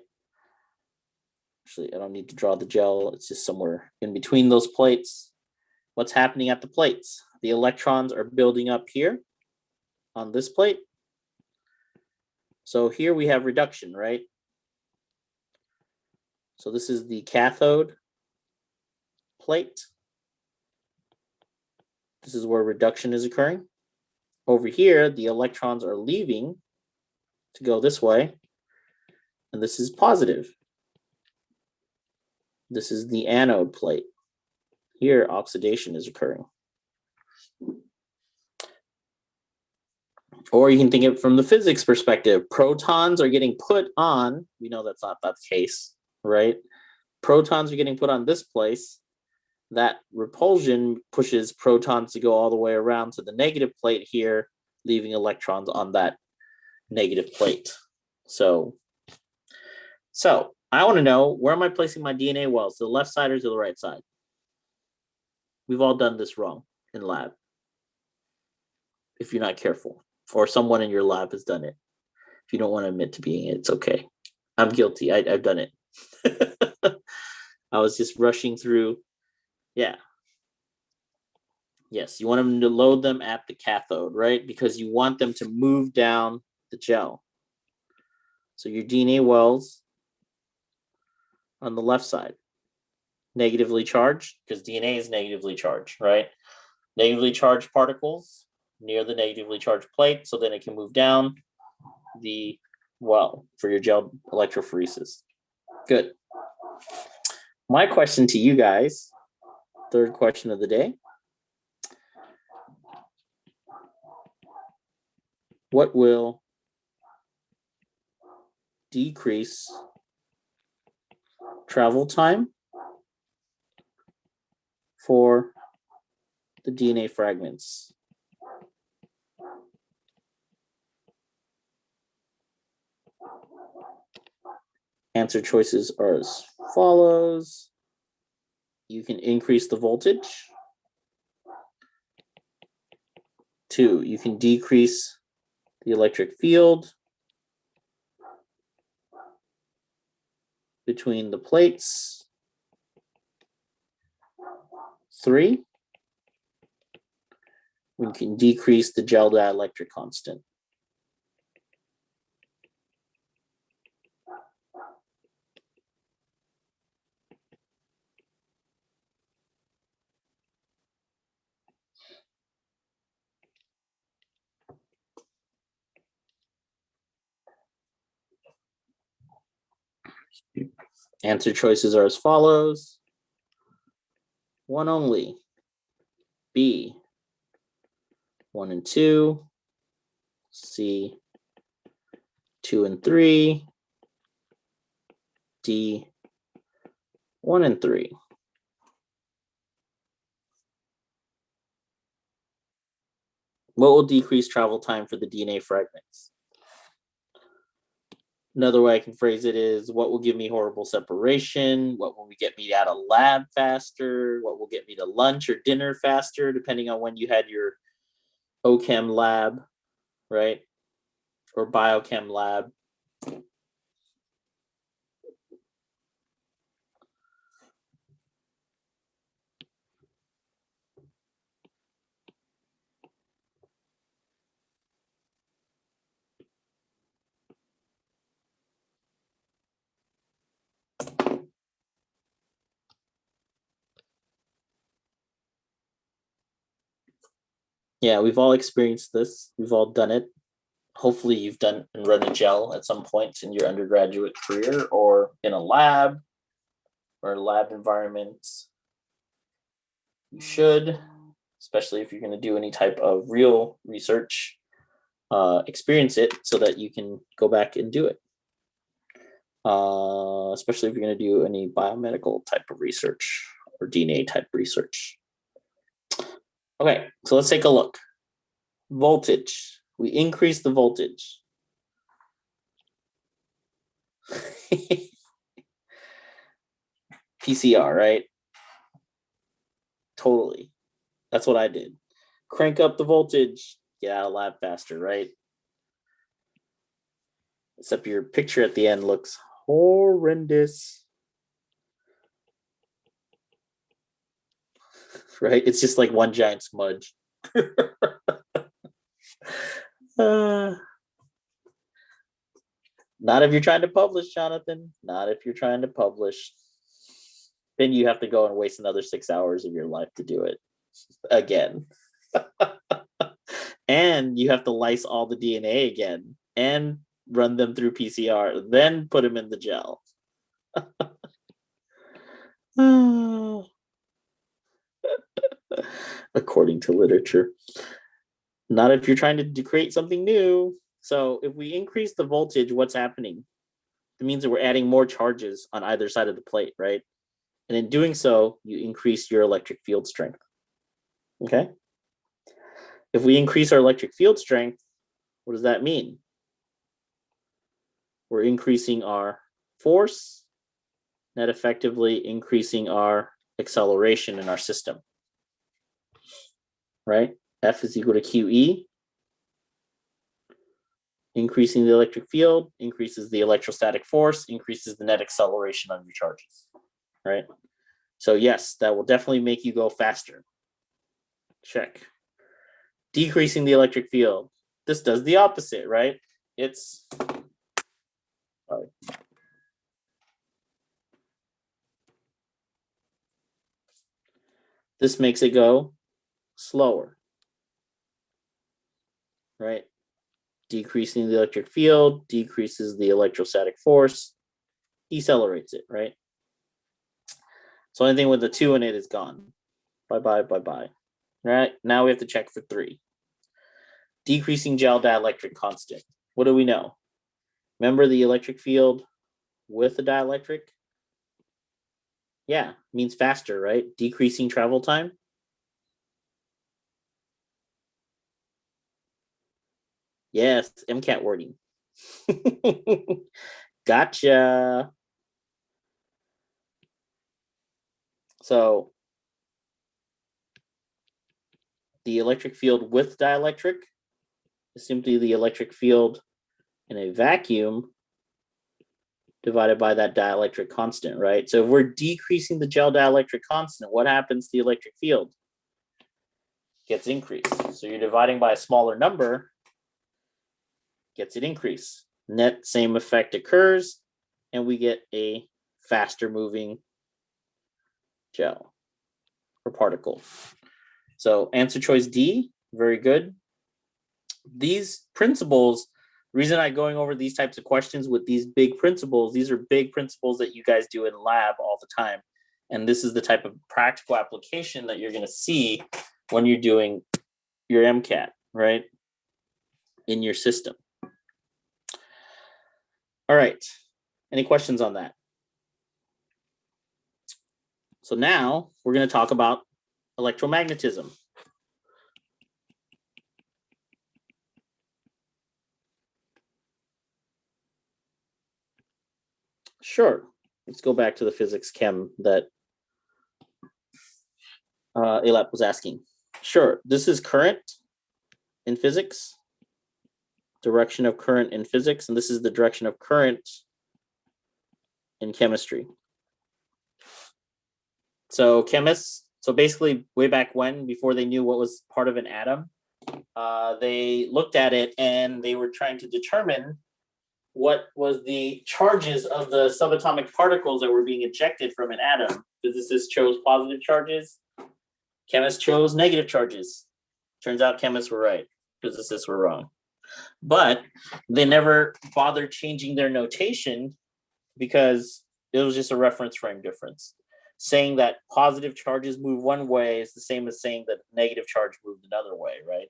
Actually, I don't need to draw the gel. It's just somewhere in between those plates. What's happening at the plates? The electrons are building up here on this plate. So here we have reduction, right? So this is the cathode plate. This is where reduction is occurring. Over here, the electrons are leaving to go this way, and this is positive. This is the anode plate. Here, oxidation is occurring. Or you can think of it from the physics perspective. Protons are getting put on, we know that's not the case, right? Protons are getting put on this place. That repulsion pushes protons to go all the way around to the negative plate here, leaving electrons on that negative plate. So I want to know, where am I placing my DNA wells? To the left side or to the right side? We've all done this wrong in lab, if you're not careful, or someone in your lab has done it. If you don't want to admit to being it, it's okay. I'm guilty. I've done it. I was just rushing through. Yeah. Yes, you want them to load them at the cathode, right? Because you want them to move down the gel. So your DNA wells on the left side, negatively charged, because DNA is negatively charged, right? Negatively charged particles near the negatively charged plate, so then it can move down the well for your gel electrophoresis. Good. My question to you guys, third question of the day. What will decrease travel time for the DNA fragments? Answer choices are as follows. You can increase the voltage. 2, you can decrease the electric field between the plates. 3, we can decrease the gel dielectric constant. Answer choices are as follows. 1 only. B, 1 and 2. C, 2 and 3. D, 1 and 3. What will decrease travel time for the DNA fragments? Another way I can phrase it is, what will give me horrible separation? What will get me out of lab faster? What will get me to lunch or dinner faster, depending on when you had your OChem lab, right? Or biochem lab. Yeah, we've all experienced this. We've all done it. Hopefully you've done and run a gel at some point in your undergraduate career or in a lab or lab environments. You should, especially if you're going to do any type of real research, experience it so that you can go back and do it. Especially if you're going to do any biomedical type of research or DNA type research. Okay, so let's take a look. Voltage. We increase the voltage. PCR, right? Totally. That's what I did. Crank up the voltage, get out of lab faster, right? Except your picture at the end looks horrendous. Right? It's just like one giant smudge. Not if you're trying to publish, Jonathan. Not if you're trying to publish. Then you have to go and waste another 6 hours of your life to do it again. And you have to lyse all the DNA again and run them through PCR, then put them in the gel. According to literature. Not if you're trying to create something new. So if we increase the voltage, what's happening? It means that we're adding more charges on either side of the plate, right? And in doing so, you increase your electric field strength. Okay? If we increase our electric field strength, what does that mean? We're increasing our force, net effectively increasing our acceleration in our system. Right? F is equal to QE. Increasing the electric field increases the electrostatic force, increases the net acceleration on your charges. Right? So yes, that will definitely make you go faster. Check. Decreasing the electric field. This does the opposite, right? It's sorry. This makes it go slower, right? Decreasing the electric field decreases the electrostatic force, decelerates it, right? So anything with a 2 in it is gone. Bye-bye, bye-bye. Right? Now we have to check for 3. Decreasing gel dielectric constant. What do we know? Remember the electric field with the dielectric? Yeah, means faster, right? Decreasing travel time. Yes, MCAT wording. Gotcha. So the electric field with dielectric is simply the electric field in a vacuum divided by that dielectric constant, right? So if we're decreasing the gel dielectric constant, what happens to the electric field? Gets increased. So you're dividing by a smaller number, gets it increase. Net same effect occurs, and we get a faster moving gel or particle. So answer choice D, very good. These principles, the reason I'm going over these types of questions with these big principles, these are big principles that you guys do in lab all the time. And this is the type of practical application that you're going to see when you're doing your MCAT, right? In your system. All right. Any questions on that? So now we're going to talk about electromagnetism. Sure. Let's go back to the physics chem that Elap was asking. Sure. This is current in physics, direction of current in physics, and this is the direction of current in chemistry. So chemists, so basically way back when, before they knew what was part of an atom, they looked at it and they were trying to determine what was the charges of the subatomic particles that were being ejected from an atom. Physicists chose positive charges, chemists chose negative charges. Turns out chemists were right, physicists were wrong. But they never bothered changing their notation because it was just a reference frame difference. Saying that positive charges move one way is the same as saying that negative charge moved another way, right?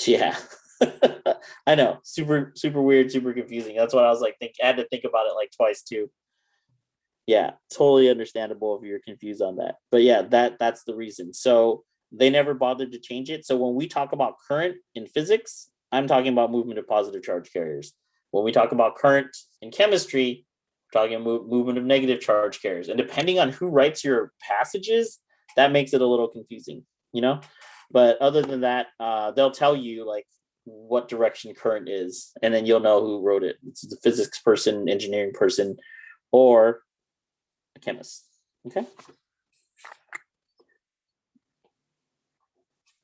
Yeah. I know. Super weird, super confusing. That's what I was like, I had to think about it like twice too. Yeah, totally understandable if you're confused on that. But yeah, that's the reason. So they never bothered to change it. So when we talk about current in physics, I'm talking about movement of positive charge carriers. When we talk about current in chemistry, we're talking about movement of negative charge carriers. And depending on who writes your passages, that makes it a little confusing, you know? But other than that, they'll tell you like what direction current is, and then you'll know who wrote it. It's the physics person, engineering person, or a chemist. Okay.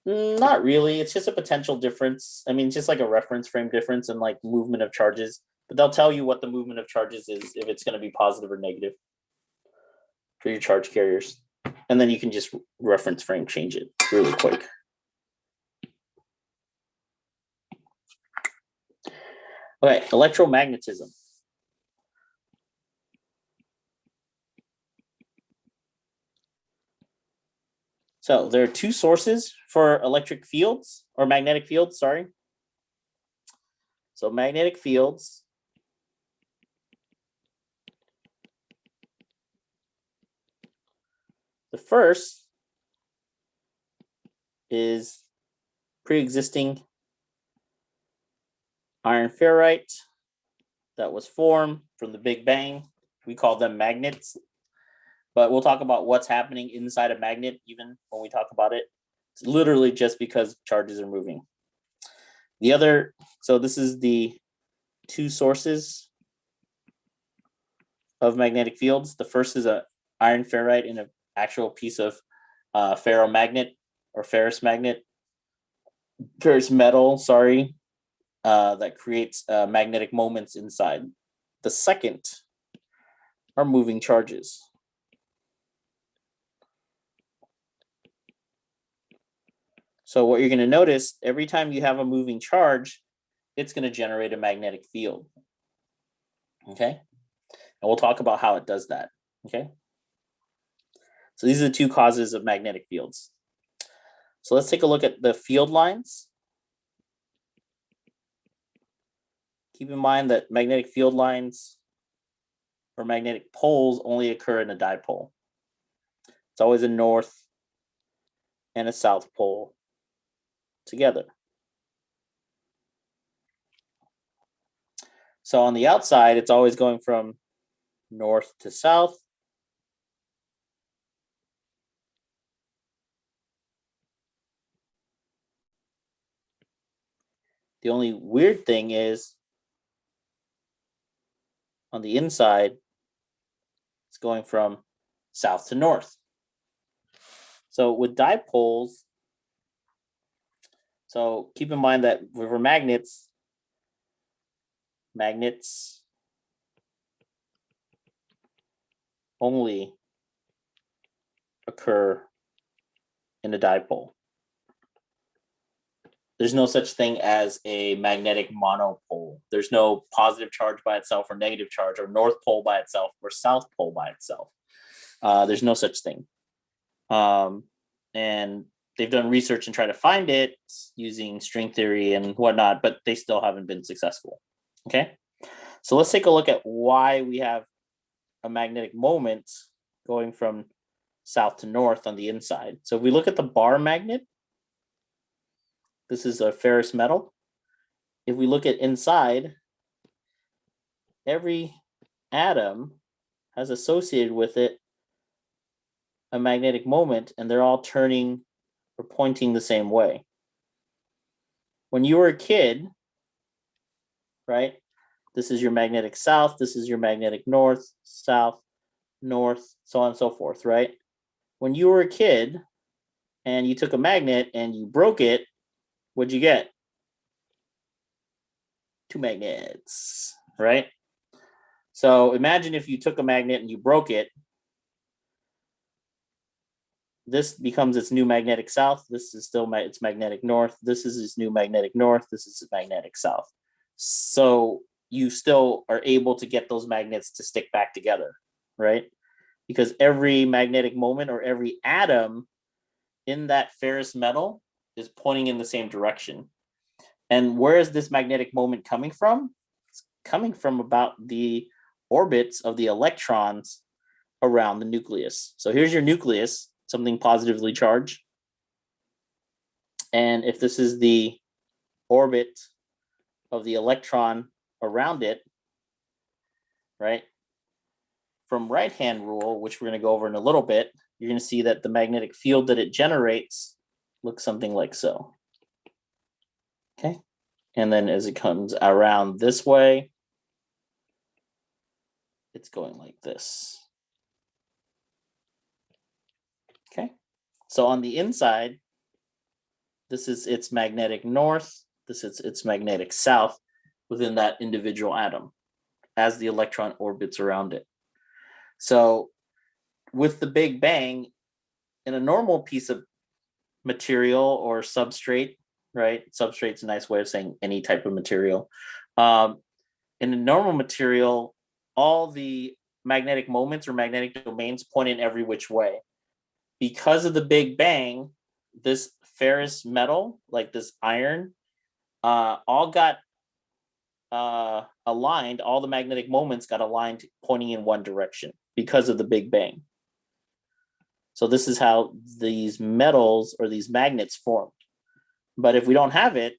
Not really. It's just a potential difference. I mean, just like a reference frame difference and like movement of charges. But they'll tell you what the movement of charges is, if it's going to be positive or negative for your charge carriers. And then you can just reference frame change it really quick. Okay, electromagnetism. So there are two sources for electric fields, or magnetic fields, sorry. So magnetic fields the first is pre-existing iron ferrite that was formed from the Big Bang. We call them magnets. But we'll talk about what's happening inside a magnet even when we talk about it. It's literally just because charges are moving. The other, so this is the two sources of magnetic fields. The first is a iron ferrite in an actual piece of ferromagnet or ferrous magnet, ferrous metal, sorry, that creates magnetic moments inside. The second are moving charges. So what you're going to notice, every time you have a moving charge, it's going to generate a magnetic field. Okay? And we'll talk about how it does that. Okay? So these are the two causes of magnetic fields. So let's take a look at the field lines. Keep in mind that magnetic field lines or magnetic poles only occur in a dipole. It's always a north and a south pole together. So on the outside, it's always going from north to south. The only weird thing is on the inside, it's going from south to north. So with dipoles, so keep in mind that for magnets only occur in a dipole. There's no such thing as a magnetic monopole. There's no positive charge by itself or negative charge or north pole by itself or south pole by itself. There's no such thing. And they've done research and try to find it using string theory and whatnot, but they still haven't been successful. Okay. So let's take a look at why we have a magnetic moment going from south to north on the inside. So if we look at the bar magnet, this is a ferrous metal. If we look at inside, every atom has associated with it a magnetic moment, and they're all turning or pointing the same way. When you were a kid, right, this is your magnetic south, this is your magnetic north, south, north, so on and so forth, right? When you were a kid and you took a magnet and you broke it, what'd you get? Two magnets, right? So imagine if you took a magnet and you broke it, this becomes its new magnetic south. This is still its magnetic north. This is its new magnetic north. This is its magnetic south. So you still are able to get those magnets to stick back together, right? Because every magnetic moment or every atom in that ferrous metal is pointing in the same direction. And where is this magnetic moment coming from? It's coming from about the orbits of the electrons around the nucleus. So here's your nucleus, something positively charged. And if this is the orbit of the electron around it, right? From right-hand rule, which we're going to go over in a little bit, you're going to see that the magnetic field that it generates looks something like so. Okay. And then as it comes around this way, it's going like this. Okay. So on the inside, this is its magnetic north. This is its magnetic south within that individual atom as the electron orbits around it. So with the Big Bang, in a normal piece of material or substrate, right? Substrate's a nice way of saying any type of material. In a normal material, all the magnetic moments or magnetic domains point in every which way. Because of the Big Bang, this ferrous metal, like this iron, all got aligned, all the magnetic moments got aligned pointing in one direction because of the Big Bang. So this is how these metals or these magnets formed. But if we don't have it,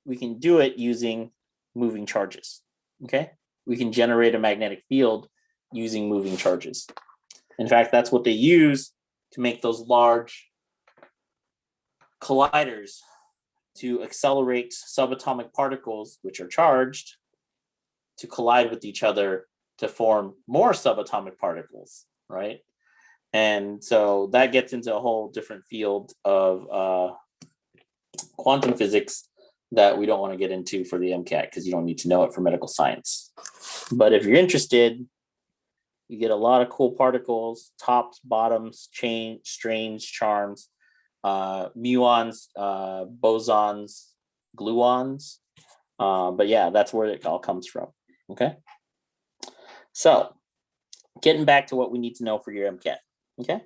we can do it using moving charges, okay? We can generate a magnetic field using moving charges. In fact, that's what they use to make those large colliders to accelerate subatomic particles, which are charged, to collide with each other to form more subatomic particles, right? And so that gets into a whole different field of quantum physics that we don't want to get into for the MCAT because you don't need to know it for medical science. But if you're interested, you get a lot of cool particles, tops, bottoms, strains, charms, muons, bosons, gluons. But yeah, that's where it all comes from. Okay. So getting back to what we need to know for your MCAT. Okay.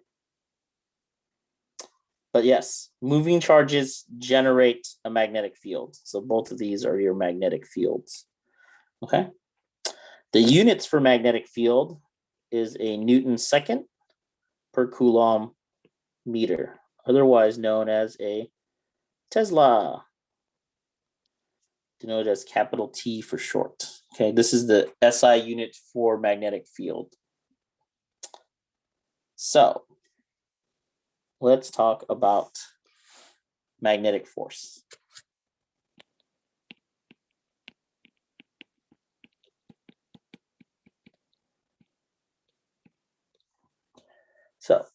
But yes, moving charges generate a magnetic field. So both of these are your magnetic fields. Okay. The units for magnetic field is a Newton second per Coulomb meter, otherwise known as a Tesla, denoted as capital T for short. Okay, this is the SI unit for magnetic field. So let's talk about magnetic force. So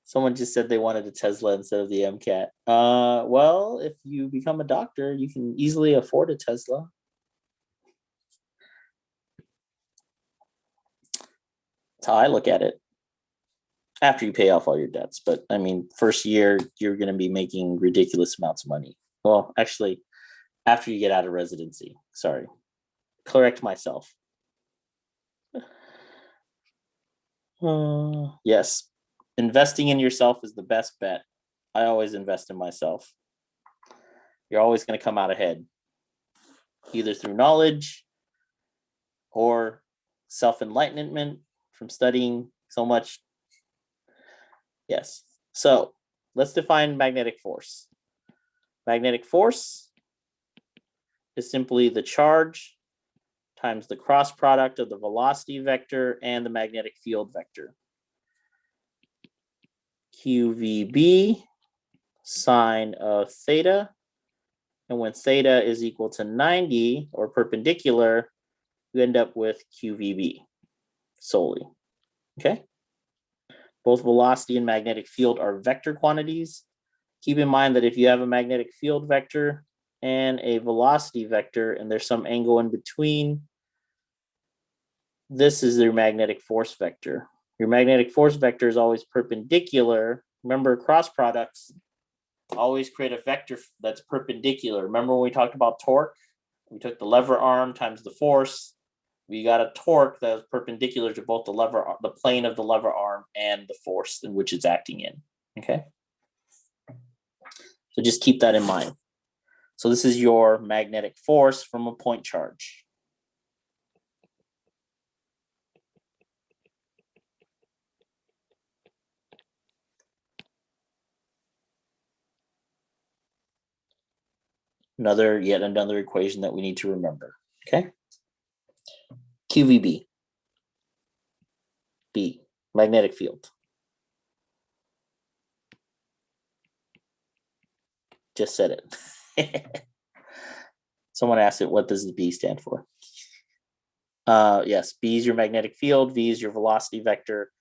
someone just said they wanted a Tesla instead of the MCAT. Well, if you become a doctor, you can easily afford a Tesla. That's how I look at it. After you pay off all your debts. But I mean, first year, you're going to be making ridiculous amounts of money. Well, actually, after you get out of residency. Sorry. Correct myself. Yes. Investing in yourself is the best bet. I always invest in myself. You're always going to come out ahead, either through knowledge or self-enlightenment from studying so much. Yes. So let's define magnetic force. Magnetic force is simply the charge times the cross product of the velocity vector and the magnetic field vector. QVB, sine of theta. And when theta is equal to 90 or perpendicular, you end up with QVB solely. Okay? Both velocity and magnetic field are vector quantities. Keep in mind that if you have a magnetic field vector and a velocity vector and there's some angle in between, this is your magnetic force vector. Your magnetic force vector is always perpendicular. Remember, cross products always create a vector that's perpendicular. Remember when we talked about torque? We took the lever arm times the force. We got a torque that is perpendicular to both the plane of the lever arm and the force in which it's acting in. Okay? So just keep that in mind. So this is your magnetic force from a point charge. Yet another equation that we need to remember. Okay? QVB. B, magnetic field. Just said it. Someone asked it, what does the B stand for? Yes, B is your magnetic field, V is your velocity vector,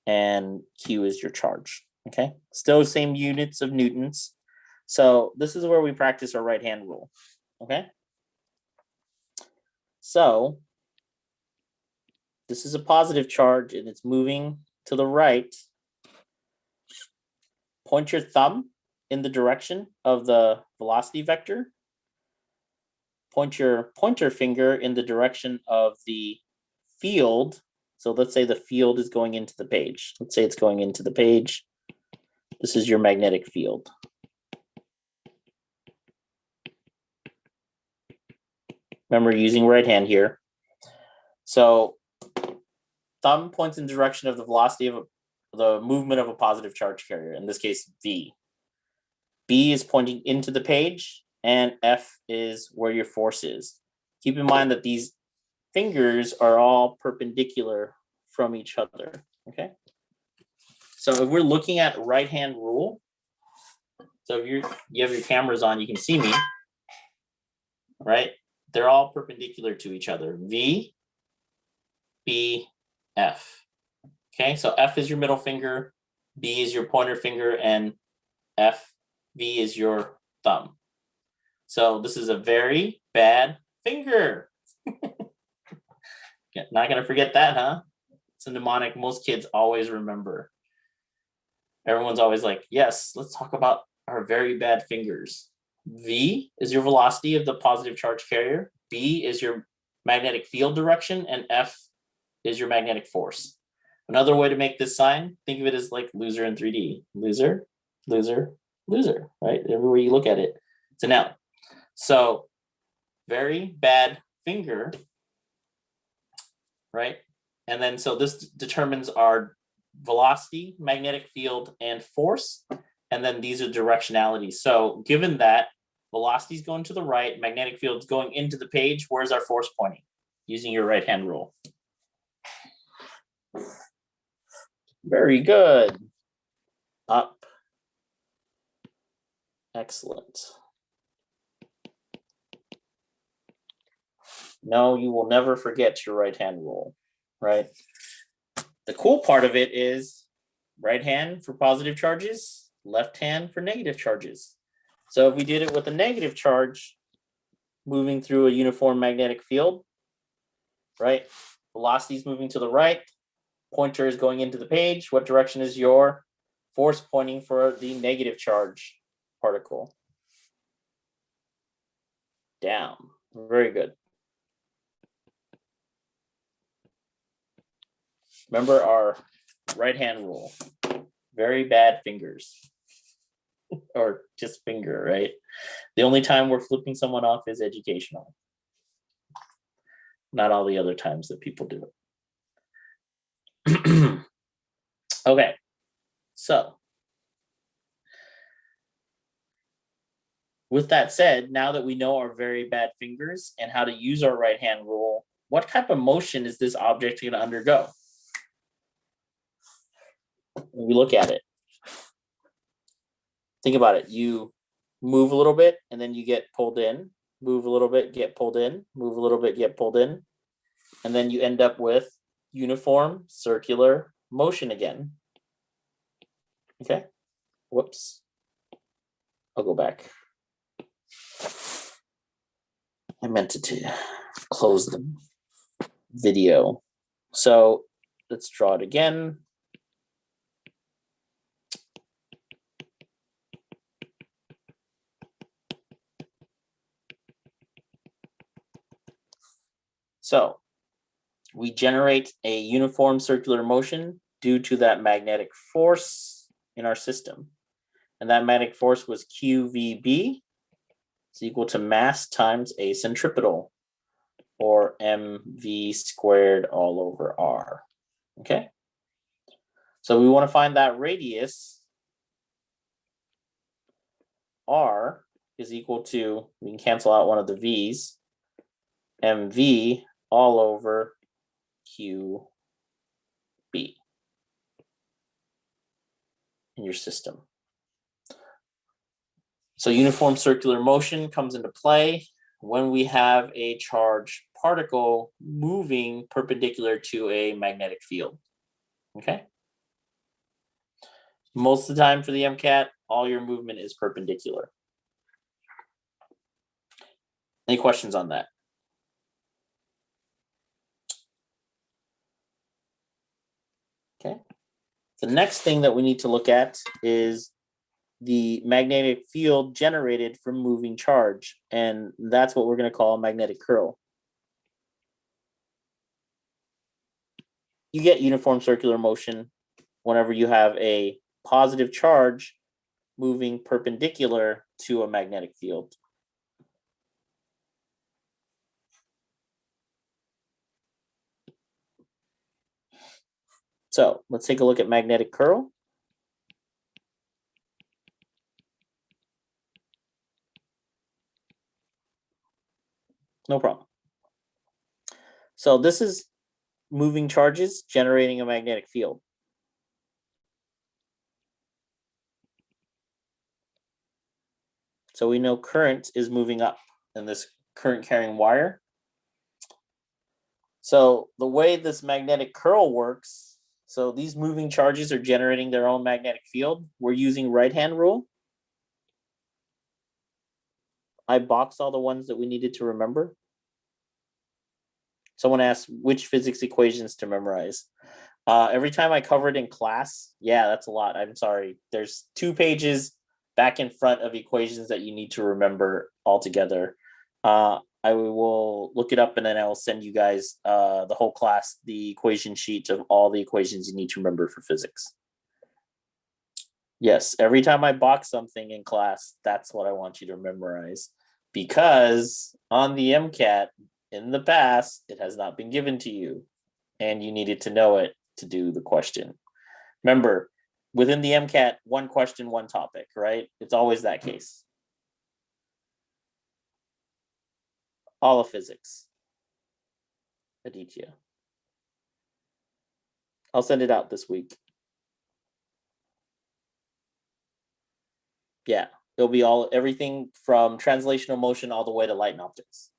and Q is your charge. Okay, still same units of newtons. So this is where we practice our right-hand rule. Okay, so this is a positive charge and it's moving to the right. Point your thumb in the direction of the velocity vector. Point your pointer finger in the direction of the field. So let's say the field is going into the page. Let's say it's going into the page. This is your magnetic field. Remember, using right hand here. So thumb points in the direction of the velocity of the movement of a positive charge carrier, in this case, V. B is pointing into the page, and F is where your force is. Keep in mind that these fingers are all perpendicular from each other, okay? So if we're looking at right-hand rule, so if you have your cameras on, you can see me, right? They're all perpendicular to each other. V, B, F. Okay, so F is your middle finger, B is your pointer finger, and V is your thumb. So this is a very bad finger. Not gonna forget that, huh? It's a mnemonic most kids always remember. Everyone's always like, yes, let's talk about our very bad fingers. V is your velocity of the positive charge carrier. B is your magnetic field direction, and F is your magnetic force. Another way to make this sign, think of it as like loser in 3D. Loser, loser, loser, right? Everywhere you look at it, it's an L. So very bad finger, right? And then so this determines our velocity, magnetic field, and force. And then these are directionalities. So given that velocity is going to the right, magnetic field is going into the page, where's our force pointing? Using your right-hand rule. Very good. Up. Excellent. No, you will never forget your right-hand rule, right? The cool part of it is right hand for positive charges, left hand for negative charges. So if we did it with a negative charge moving through a uniform magnetic field, right? Velocity is moving to the right, pointer is going into the page. What direction is your force pointing for the negative charge particle? Down. Very good. Remember our right-hand rule. Very bad fingers. Or just finger, right? The only time we're flipping someone off is educational. Not all the other times that people do it. Okay, so with that said, now that we know our very bad fingers and how to use our right-hand rule, what type of motion is this object going to undergo? When we look at it, think about it. You move a little bit and then you get pulled in, move a little bit, get pulled in, move a little bit, get pulled in, and then you end up with uniform circular motion again. Okay, whoops. I'll go back. I meant to close the video. So let's draw it again. So we generate a uniform circular motion due to that magnetic force in our system. And that magnetic force was QVB. It's equal to mass times a centripetal, or mv squared all over r. Okay? So we want to find that radius. R is equal to, we can cancel out one of the v's, mv all over qb in your system. So uniform circular motion comes into play when we have a charged particle moving perpendicular to a magnetic field. Okay? Most of the time for the MCAT, all your movement is perpendicular. Any questions on that? Okay. The next thing that we need to look at is the magnetic field generated from moving charge, and that's what we're going to call a magnetic curl. You get uniform circular motion whenever you have a positive charge moving perpendicular to a magnetic field. So let's take a look at magnetic curl. No problem. So this is moving charges generating a magnetic field. So we know current is moving up in this current carrying wire. So the way this magnetic curl works, so these moving charges are generating their own magnetic field. We're using right-hand rule. I boxed all the ones that we needed to remember. Someone asked which physics equations to memorize. Every time I cover it in class, yeah, that's a lot. I'm sorry. There's 2 pages back in front of equations that you need to remember altogether. I will look it up and then I will send you guys the whole class, the equation sheet of all the equations you need to remember for physics. Yes, every time I box something in class, that's what I want you to memorize. Because on the MCAT, in the past, it has not been given to you. And you needed to know it to do the question. Remember, within the MCAT, one question, one topic, right? It's always that case. All of physics. Aditya. I'll send it out this week. Yeah, it'll be everything from translational motion all the way to light and optics.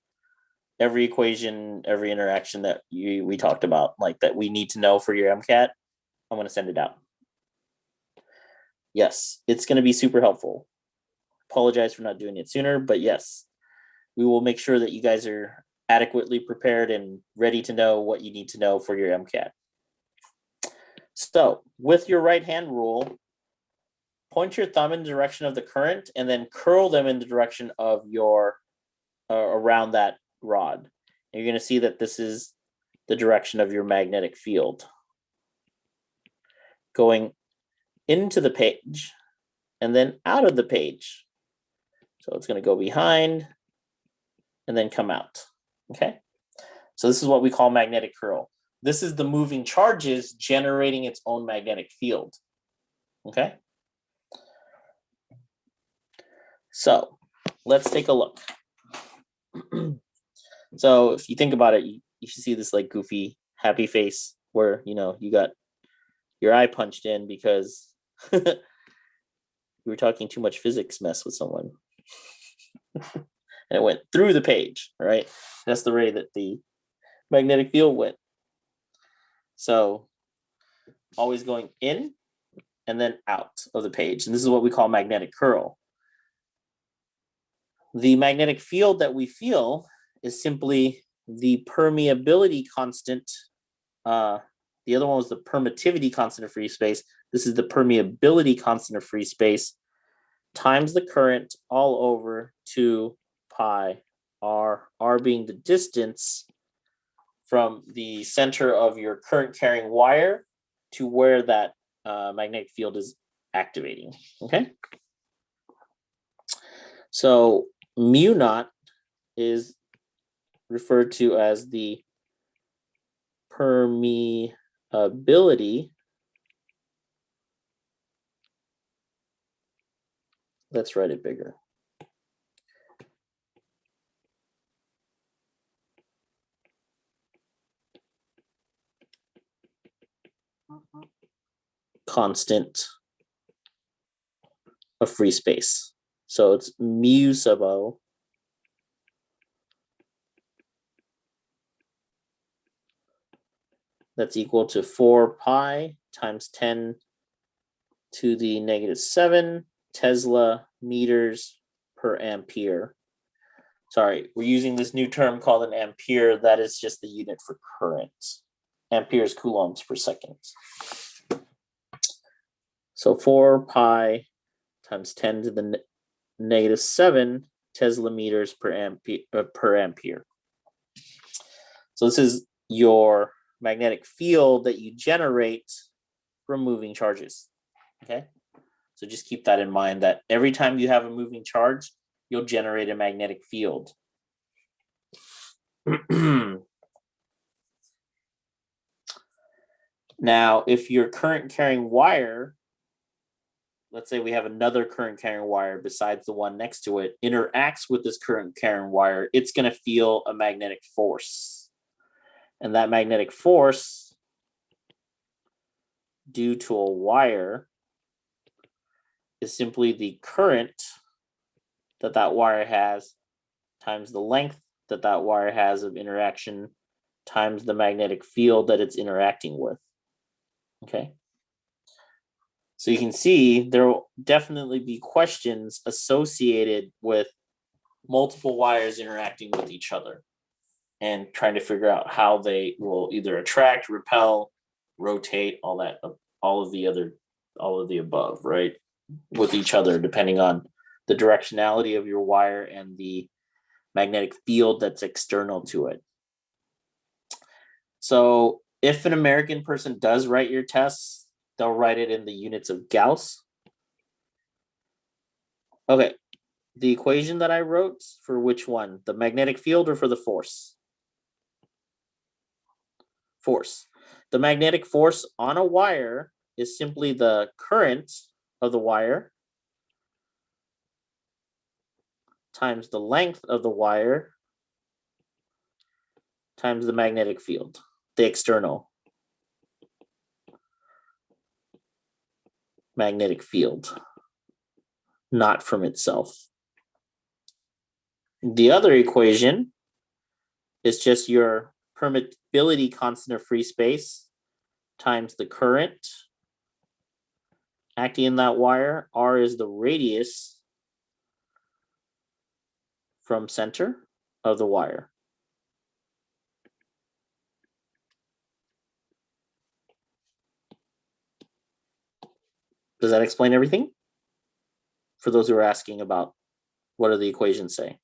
Every equation, every interaction that we talked about, like that we need to know for your MCAT, I'm going to send it out. Yes, it's going to be super helpful. Apologize for not doing it sooner, but yes, we will make sure that you guys are adequately prepared and ready to know what you need to know for your MCAT. So with your right hand rule, point your thumb in the direction of the current and then curl them in the direction of your around that rod. And you're going to see that this is the direction of your magnetic field going into the page and then out of the page. So it's going to go behind and then come out. Okay. So this is what we call magnetic curl. This is the moving charges generating its own magnetic field. Okay. So let's take a look. So if you think about it, you should see this like goofy, happy face where, you got your eye punched in because you were talking too much physics mess with someone. And it went through the page, right? That's the way that the magnetic field went. So always going in and then out of the page. And this is what we call magnetic curl. The magnetic field that we feel is simply the permeability constant The other one was the permittivity constant of free space. This is the permeability constant of free space times the current all over 2 pi r, r being the distance from the center of your current carrying wire to where that magnetic field is activating. Okay. So mu naught is referred to as the permeability. Let's write it bigger. Constant of free space. So it's mu sub O that's equal to 4 pi times 10 to the negative 7 Tesla meters per ampere. Sorry, we're using this new term called an ampere. That is just the unit for current. Ampere is coulombs per second. So 4 pi times 10 to the negative 7 Tesla meters per ampere. So this is your magnetic field that you generate from moving charges. Okay, so just keep that in mind, that every time you have a moving charge, you'll generate a magnetic field. Now, if your current carrying wire, let's say we have another current carrying wire besides the one next to it, interacts with this current carrying wire, it's going to feel a magnetic force. And that magnetic force, due to a wire, is simply the current that that wire has times the length that that wire has of interaction times the magnetic field that it's interacting with. Okay. So you can see there will definitely be questions associated with multiple wires interacting with each other and trying to figure out how they will either attract, repel, rotate, all of the above, right? With each other, depending on the directionality of your wire and the magnetic field that's external to it. So if an American person does write your tests, they'll write it in the units of Gauss. Okay, the equation that I wrote, for which one? The magnetic field or for the force? Force. The magnetic force on a wire is simply the current of the wire times the length of the wire times the magnetic field, the external magnetic field, not from itself. The other equation is just your permeability constant of free space times the current acting in that wire. R is the radius from center of the wire. Does that explain everything? For those who are asking about what do the equations say?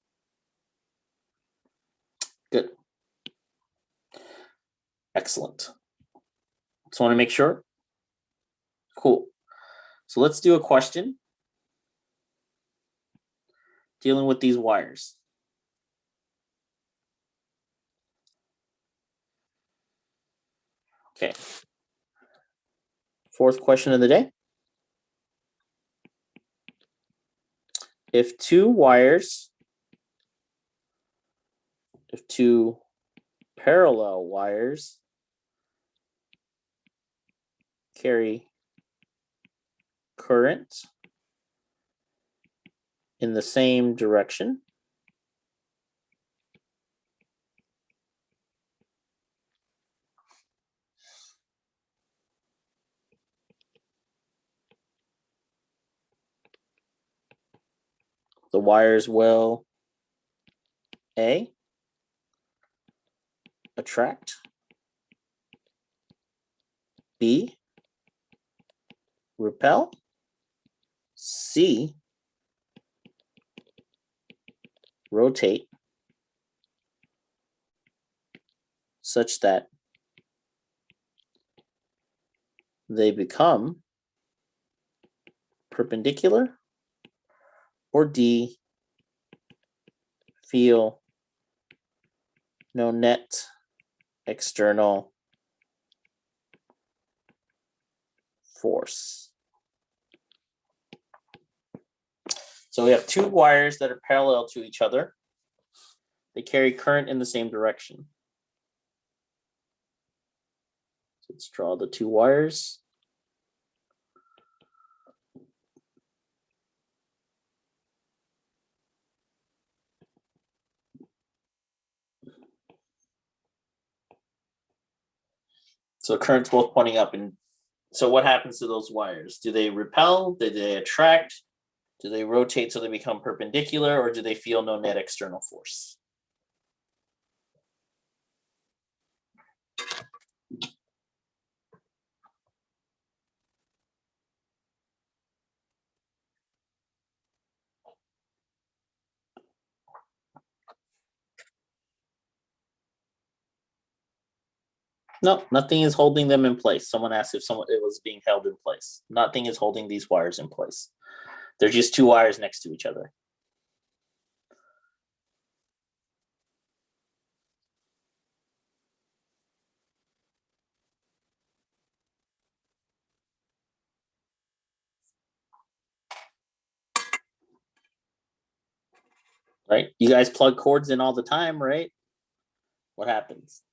Good. Excellent. Just want to make sure. Cool. So let's do a question dealing with these wires. Okay. Fourth question of the day. If two parallel wires carry current in the same direction, the wires will A, attract, B, repel, C, rotate, such that they become perpendicular, or D, feel no net external force. So we have two wires that are parallel to each other. They carry current in the same direction. So let's draw the two wires. So current's both pointing up. And so what happens to those wires? Do they repel? Do they attract? Do they rotate so they become perpendicular, or do they feel no net external force? No, nothing is holding them in place. Someone asked if it was being held in place. Nothing is holding these wires in place. They're just two wires next to each other. Right? You guys plug cords in all the time, right? What happens?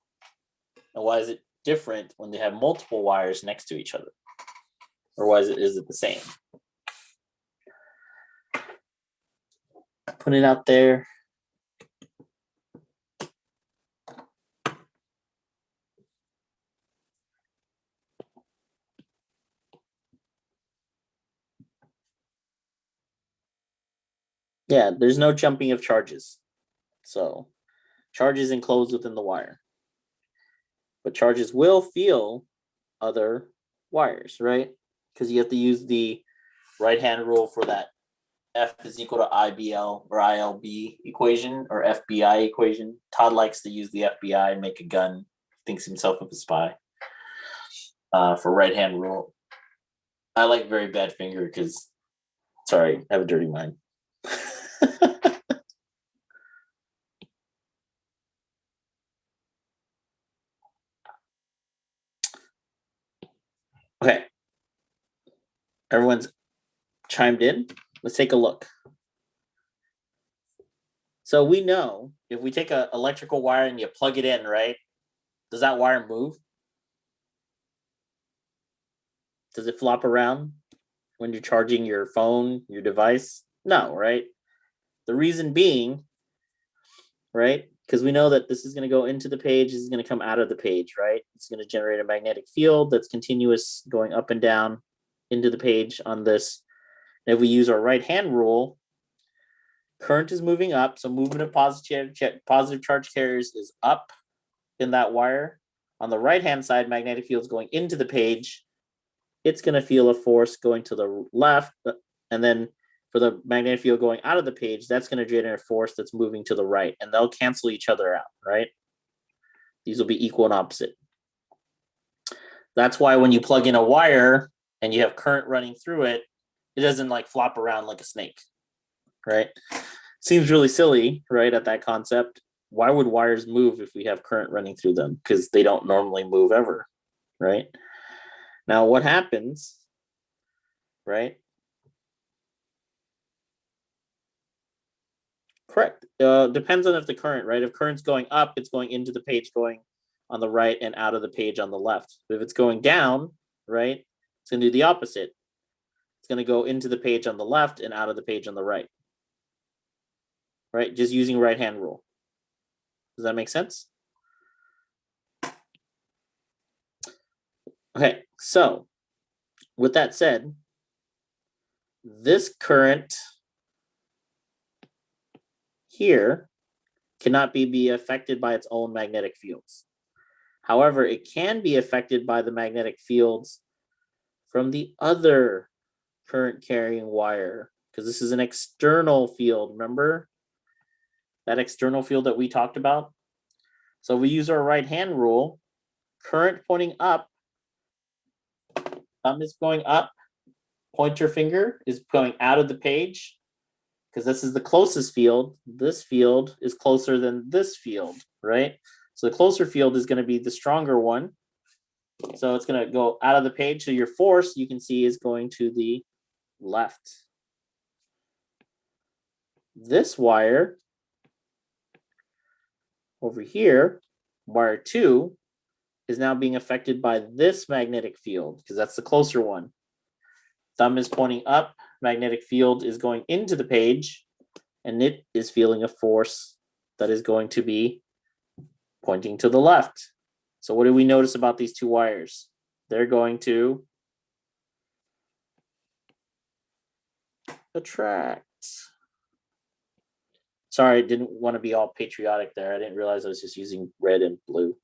And why is it different when they have multiple wires next to each other? Or why is it the same? Put it out there. Yeah, there's no jumping of charges. So charges enclosed within the wire. But charges will feel other wires, right? Because you have to use the right-hand rule for that F is equal to IBL or ILB equation or FBI equation. Todd likes to use the FBI and make a gun, thinks himself of a spy for right-hand rule. I like very bad finger because, sorry, I have a dirty mind. Okay. Everyone's chimed in. Let's take a look. So we know if we take an electrical wire and you plug it in, right? Does that wire move? Does it flop around when you're charging your phone, your device? No, right? The reason being, right? Because we know that this is going to go into the page, this is going to come out of the page, right? It's going to generate a magnetic field that's continuous going up and down into the page on this. And if we use our right-hand rule, current is moving up, so movement of positive charge carriers is up in that wire. On the right-hand side, magnetic field is going into the page. It's going to feel a force going to the left, and then for the magnetic field going out of the page, that's going to generate a force that's moving to the right, and they'll cancel each other out, right? These will be equal and opposite. That's why when you plug in a wire and you have current running through it, it doesn't like flop around like a snake, right? Seems really silly, right, at that concept. Why would wires move if we have current running through them? Because they don't normally move ever, right? Now, what happens, right? Correct. Depends on if the current, right? If current's going up, it's going into the page going on the right and out of the page on the left. But if it's going down, right, it's going to do the opposite. It's going to go into the page on the left and out of the page on the right. Right? Just using right-hand rule. Does that make sense? Okay, so with that said, this current here cannot be affected by its own magnetic fields. However, it can be affected by the magnetic fields from the other current carrying wire, because this is an external field. Remember that external field that we talked about? So we use our right hand rule, current pointing up, thumb is going up, pointer finger is going out of the page, because this is the closest field. This field is closer than this field, right? So the closer field is going to be the stronger one. So it's going to go out of the page. So your force, you can see, is going to the left. This wire over here, wire 2, is now being affected by this magnetic field because that's the closer one. Thumb is pointing up, magnetic field is going into the page, and it is feeling a force that is going to be pointing to the left. So what do we notice about these two wires? They're going to attract. Sorry, I didn't want to be all patriotic there. I didn't realize I was just using red and blue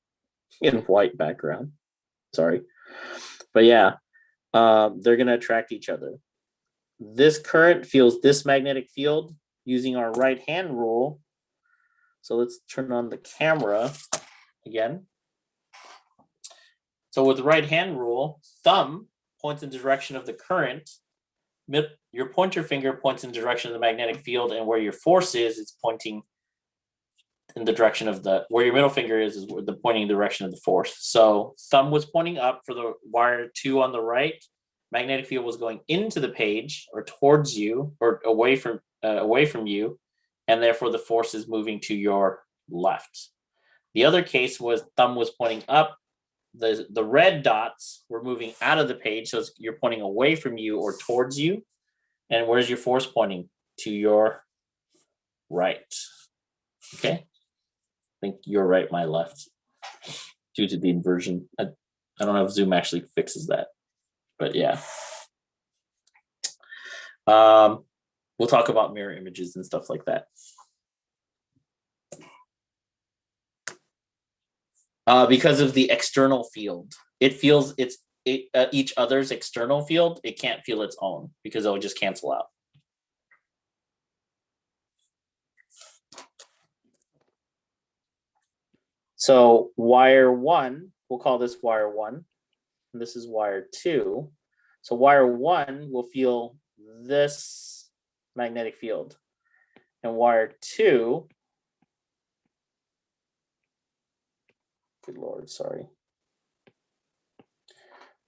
and white background. Sorry. But yeah, they're going to attract each other. This current feels this magnetic field using our right hand rule. So let's turn on the camera again. So with the right hand rule, thumb points in the direction of the current. Your pointer finger points in the direction of the magnetic field, and where your force is, it's pointing in the direction of the, where your middle finger is the pointing direction of the force. So thumb was pointing up for the wire 2 on the right. Magnetic field was going into the page or towards you or away from you, and therefore the force is moving to your left. The other case was thumb was pointing up. The red dots were moving out of the page, so you're pointing away from you or towards you. And where's your force pointing? To your right. Okay. I think your right, my left, due to the inversion. I don't know if Zoom actually fixes that, but yeah. We'll talk about mirror images and stuff like that. Because of the external field, it feels each other's external field. It can't feel its own because it'll just cancel out. So wire 1, we'll call this wire 1, and this is wire 2. So wire 1 will feel this magnetic field, and wire 2, good Lord, sorry.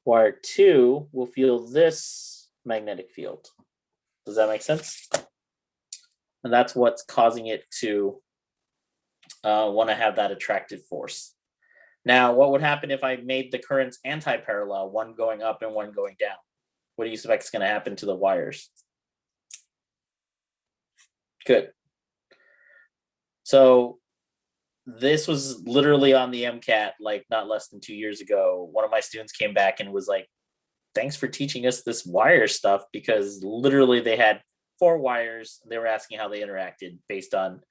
Wire 2 will feel this magnetic field. Does that make sense? And that's what's causing it to want to have that attractive force. Now, what would happen if I made the currents anti-parallel, one going up and one going down? What do you expect is going to happen to the wires? Good. So this was literally on the MCAT, like not less than 2 years ago. One of my students came back and was like, thanks for teaching us this wire stuff, because literally they had 4 wires. They were asking how they interacted based on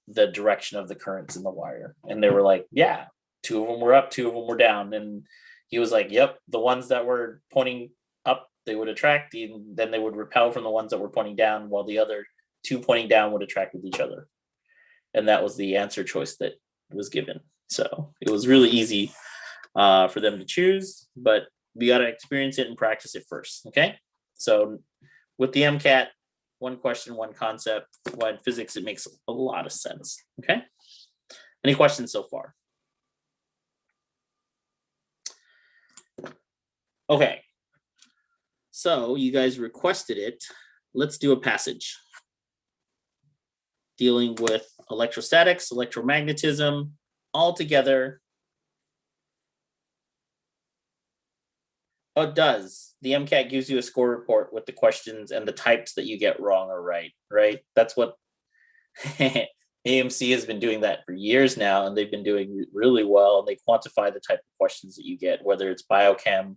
the direction of the currents in the wire. And they were like, yeah, 2 of them were up, 2 of them were down. And he was like, yep, the ones that were pointing up, they would attract, and then they would repel from the ones that were pointing down, while the other 2 pointing down would attract with each other. And that was the answer choice that was given. So it was really easy for them to choose, but we got to experience it and practice it first. Okay. So with the MCAT, 1 question, 1 concept. Well, in physics, it makes a lot of sense. Okay. Any questions so far? Okay. So you guys requested it. Let's do a passage dealing with electrostatics, electromagnetism, all together. Oh, it does. The MCAT gives you a score report with the questions and the types that you get wrong or right, right? That's what AMC has been doing that for years now, and they've been doing really well. And they quantify the type of questions that you get, whether it's biochem,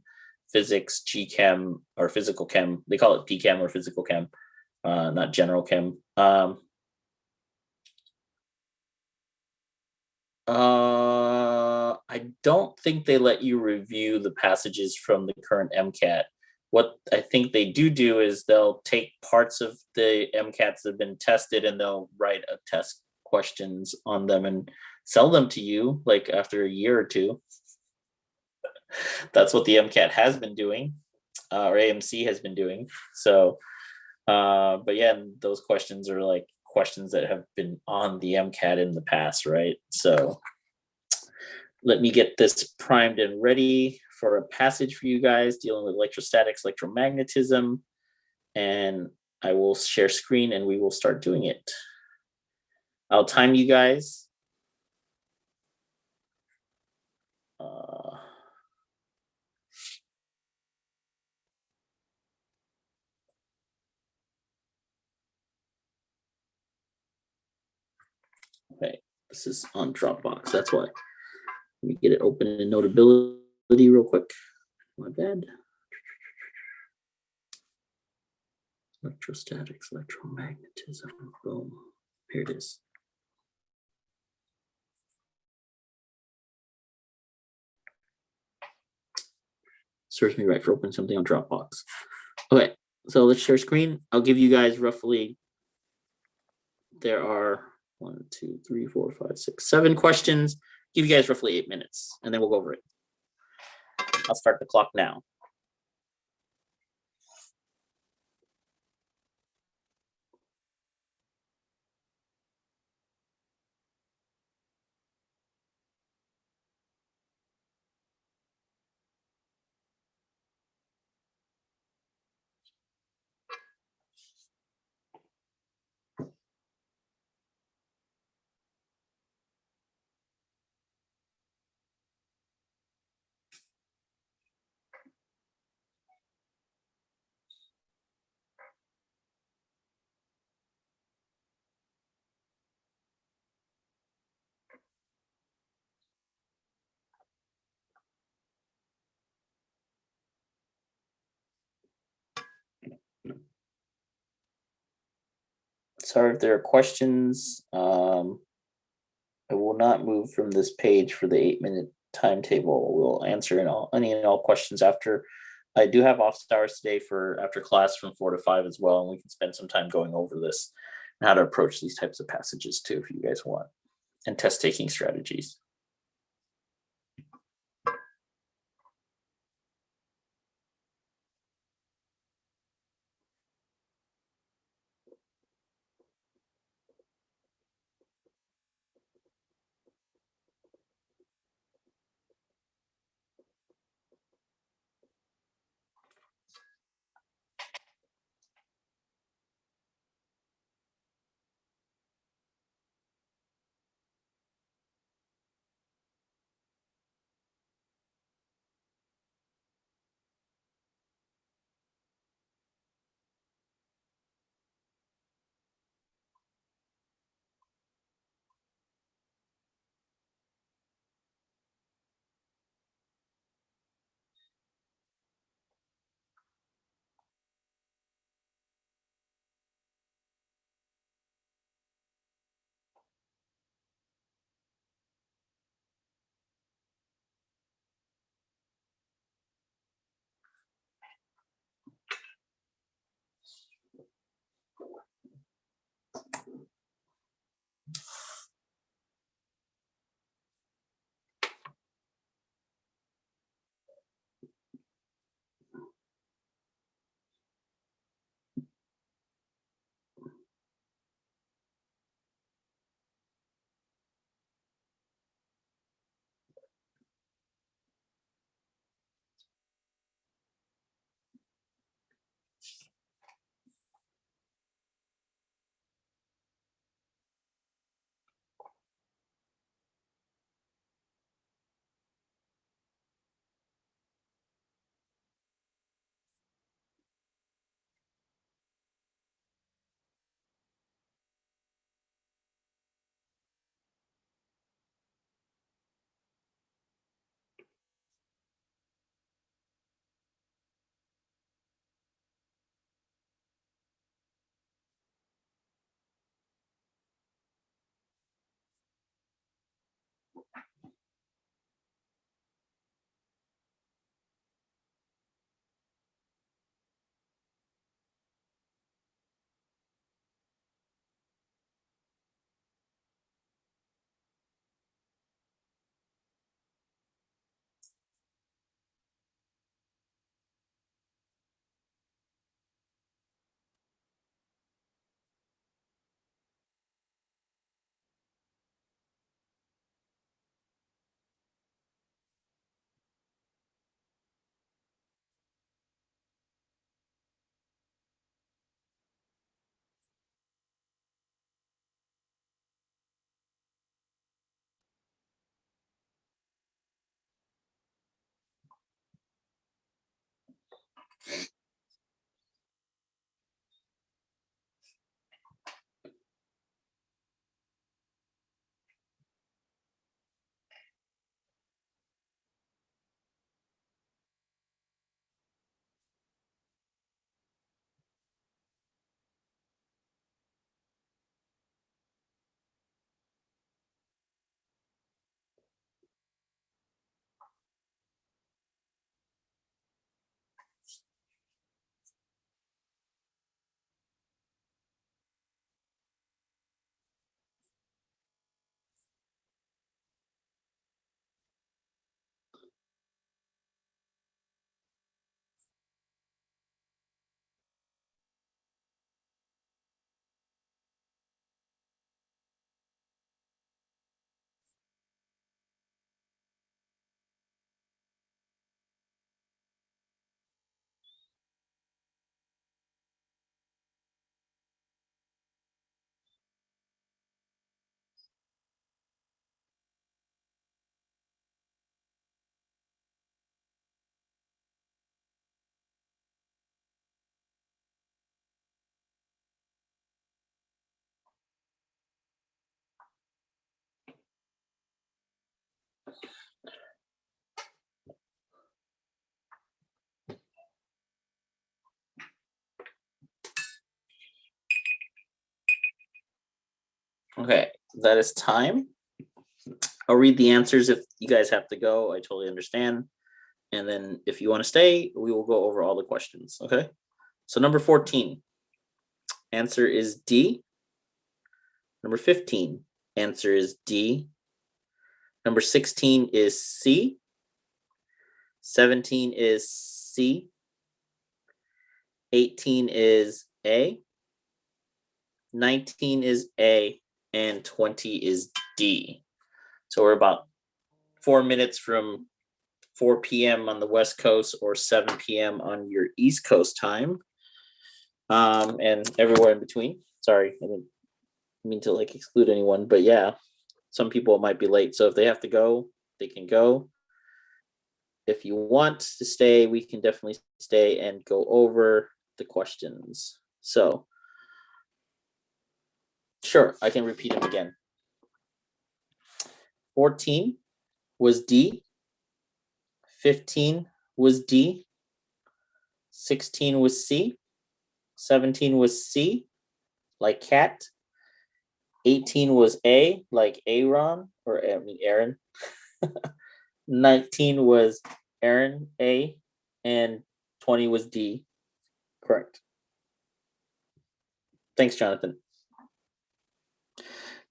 physics, G-chem, or physical chem. They call it P-chem or physical chem, not general chem. I don't think they let you review the passages from the current MCAT. What I think they do is they'll take parts of the MCATs that have been tested and they'll write a test questions on them and sell them to you like after a year or two. That's what the MCAT has been doing, or AMC has been doing. So, but yeah, those questions are like questions that have been on the MCAT in the past, right? So let me get this primed and ready for a passage for you guys dealing with electrostatics, electromagnetism, and I will share screen and we will start doing it. I'll time you guys. Okay, this is on Dropbox, that's why. Let me get it open in Notability real quick. My bad. Electrostatics, electromagnetism, boom. Here it is. Serves me right for opening something on Dropbox. Okay, so let's share screen. I'll give you guys roughly, there are 1, 2, 3, 4, 5, 6, 7 questions. Give you guys roughly 8 minutes, and then we'll go over it. I'll start the clock now. Sorry if there are questions. I will not move from this page for the 8-minute timetable. We'll answer any and all questions after. I do have office hours today for after class from 4 to 5 as well, and we can spend some time going over this and how to approach these types of passages too, if you guys want, and test taking strategies. Okay, that is time. I'll read the answers if you guys have to go. I totally understand. And then if you want to stay, we will go over all the questions. Okay. So number 14, answer is D. Number 15, answer is D. Number 16 is C. 17 is C. 18 is A. 19 is A. And 20 is D. So we're about 4 minutes from 4 p.m. on the West Coast or 7 p.m. on your East Coast time. And everywhere in between. Sorry, I didn't mean to like exclude anyone, but yeah, some people might be late. So if they have to go, they can go. If you want to stay, we can definitely stay and go over the questions. So sure, I can repeat them again. 14 was D. 15 was D. 16 was C. 17 was C, like cat. 18 was A, like Aaron, or I mean Aaron. 19 was Aaron, A, and 20 was D. Correct. Thanks, Jonathan.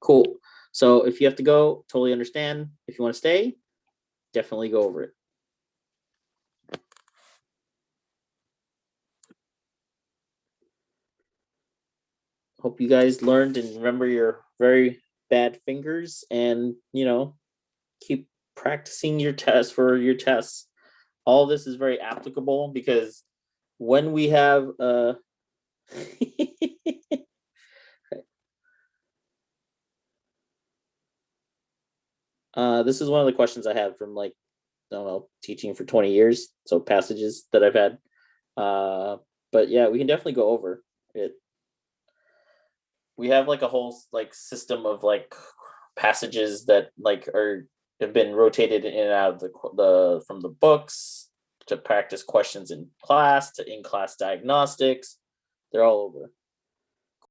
Cool. So if you have to go, totally understand. If you want to stay, definitely go over it. Hope you guys learned and remember your very bad fingers and, keep practicing your tests for your tests. All this is very applicable because when we have this is one of the questions I have from like, I don't know, teaching for 20 years. So passages that I've had. But yeah, we can definitely go over it. We have like a whole like system of like passages that like have been rotated in and out of the from the books to practice questions in class to in-class diagnostics. They're all over.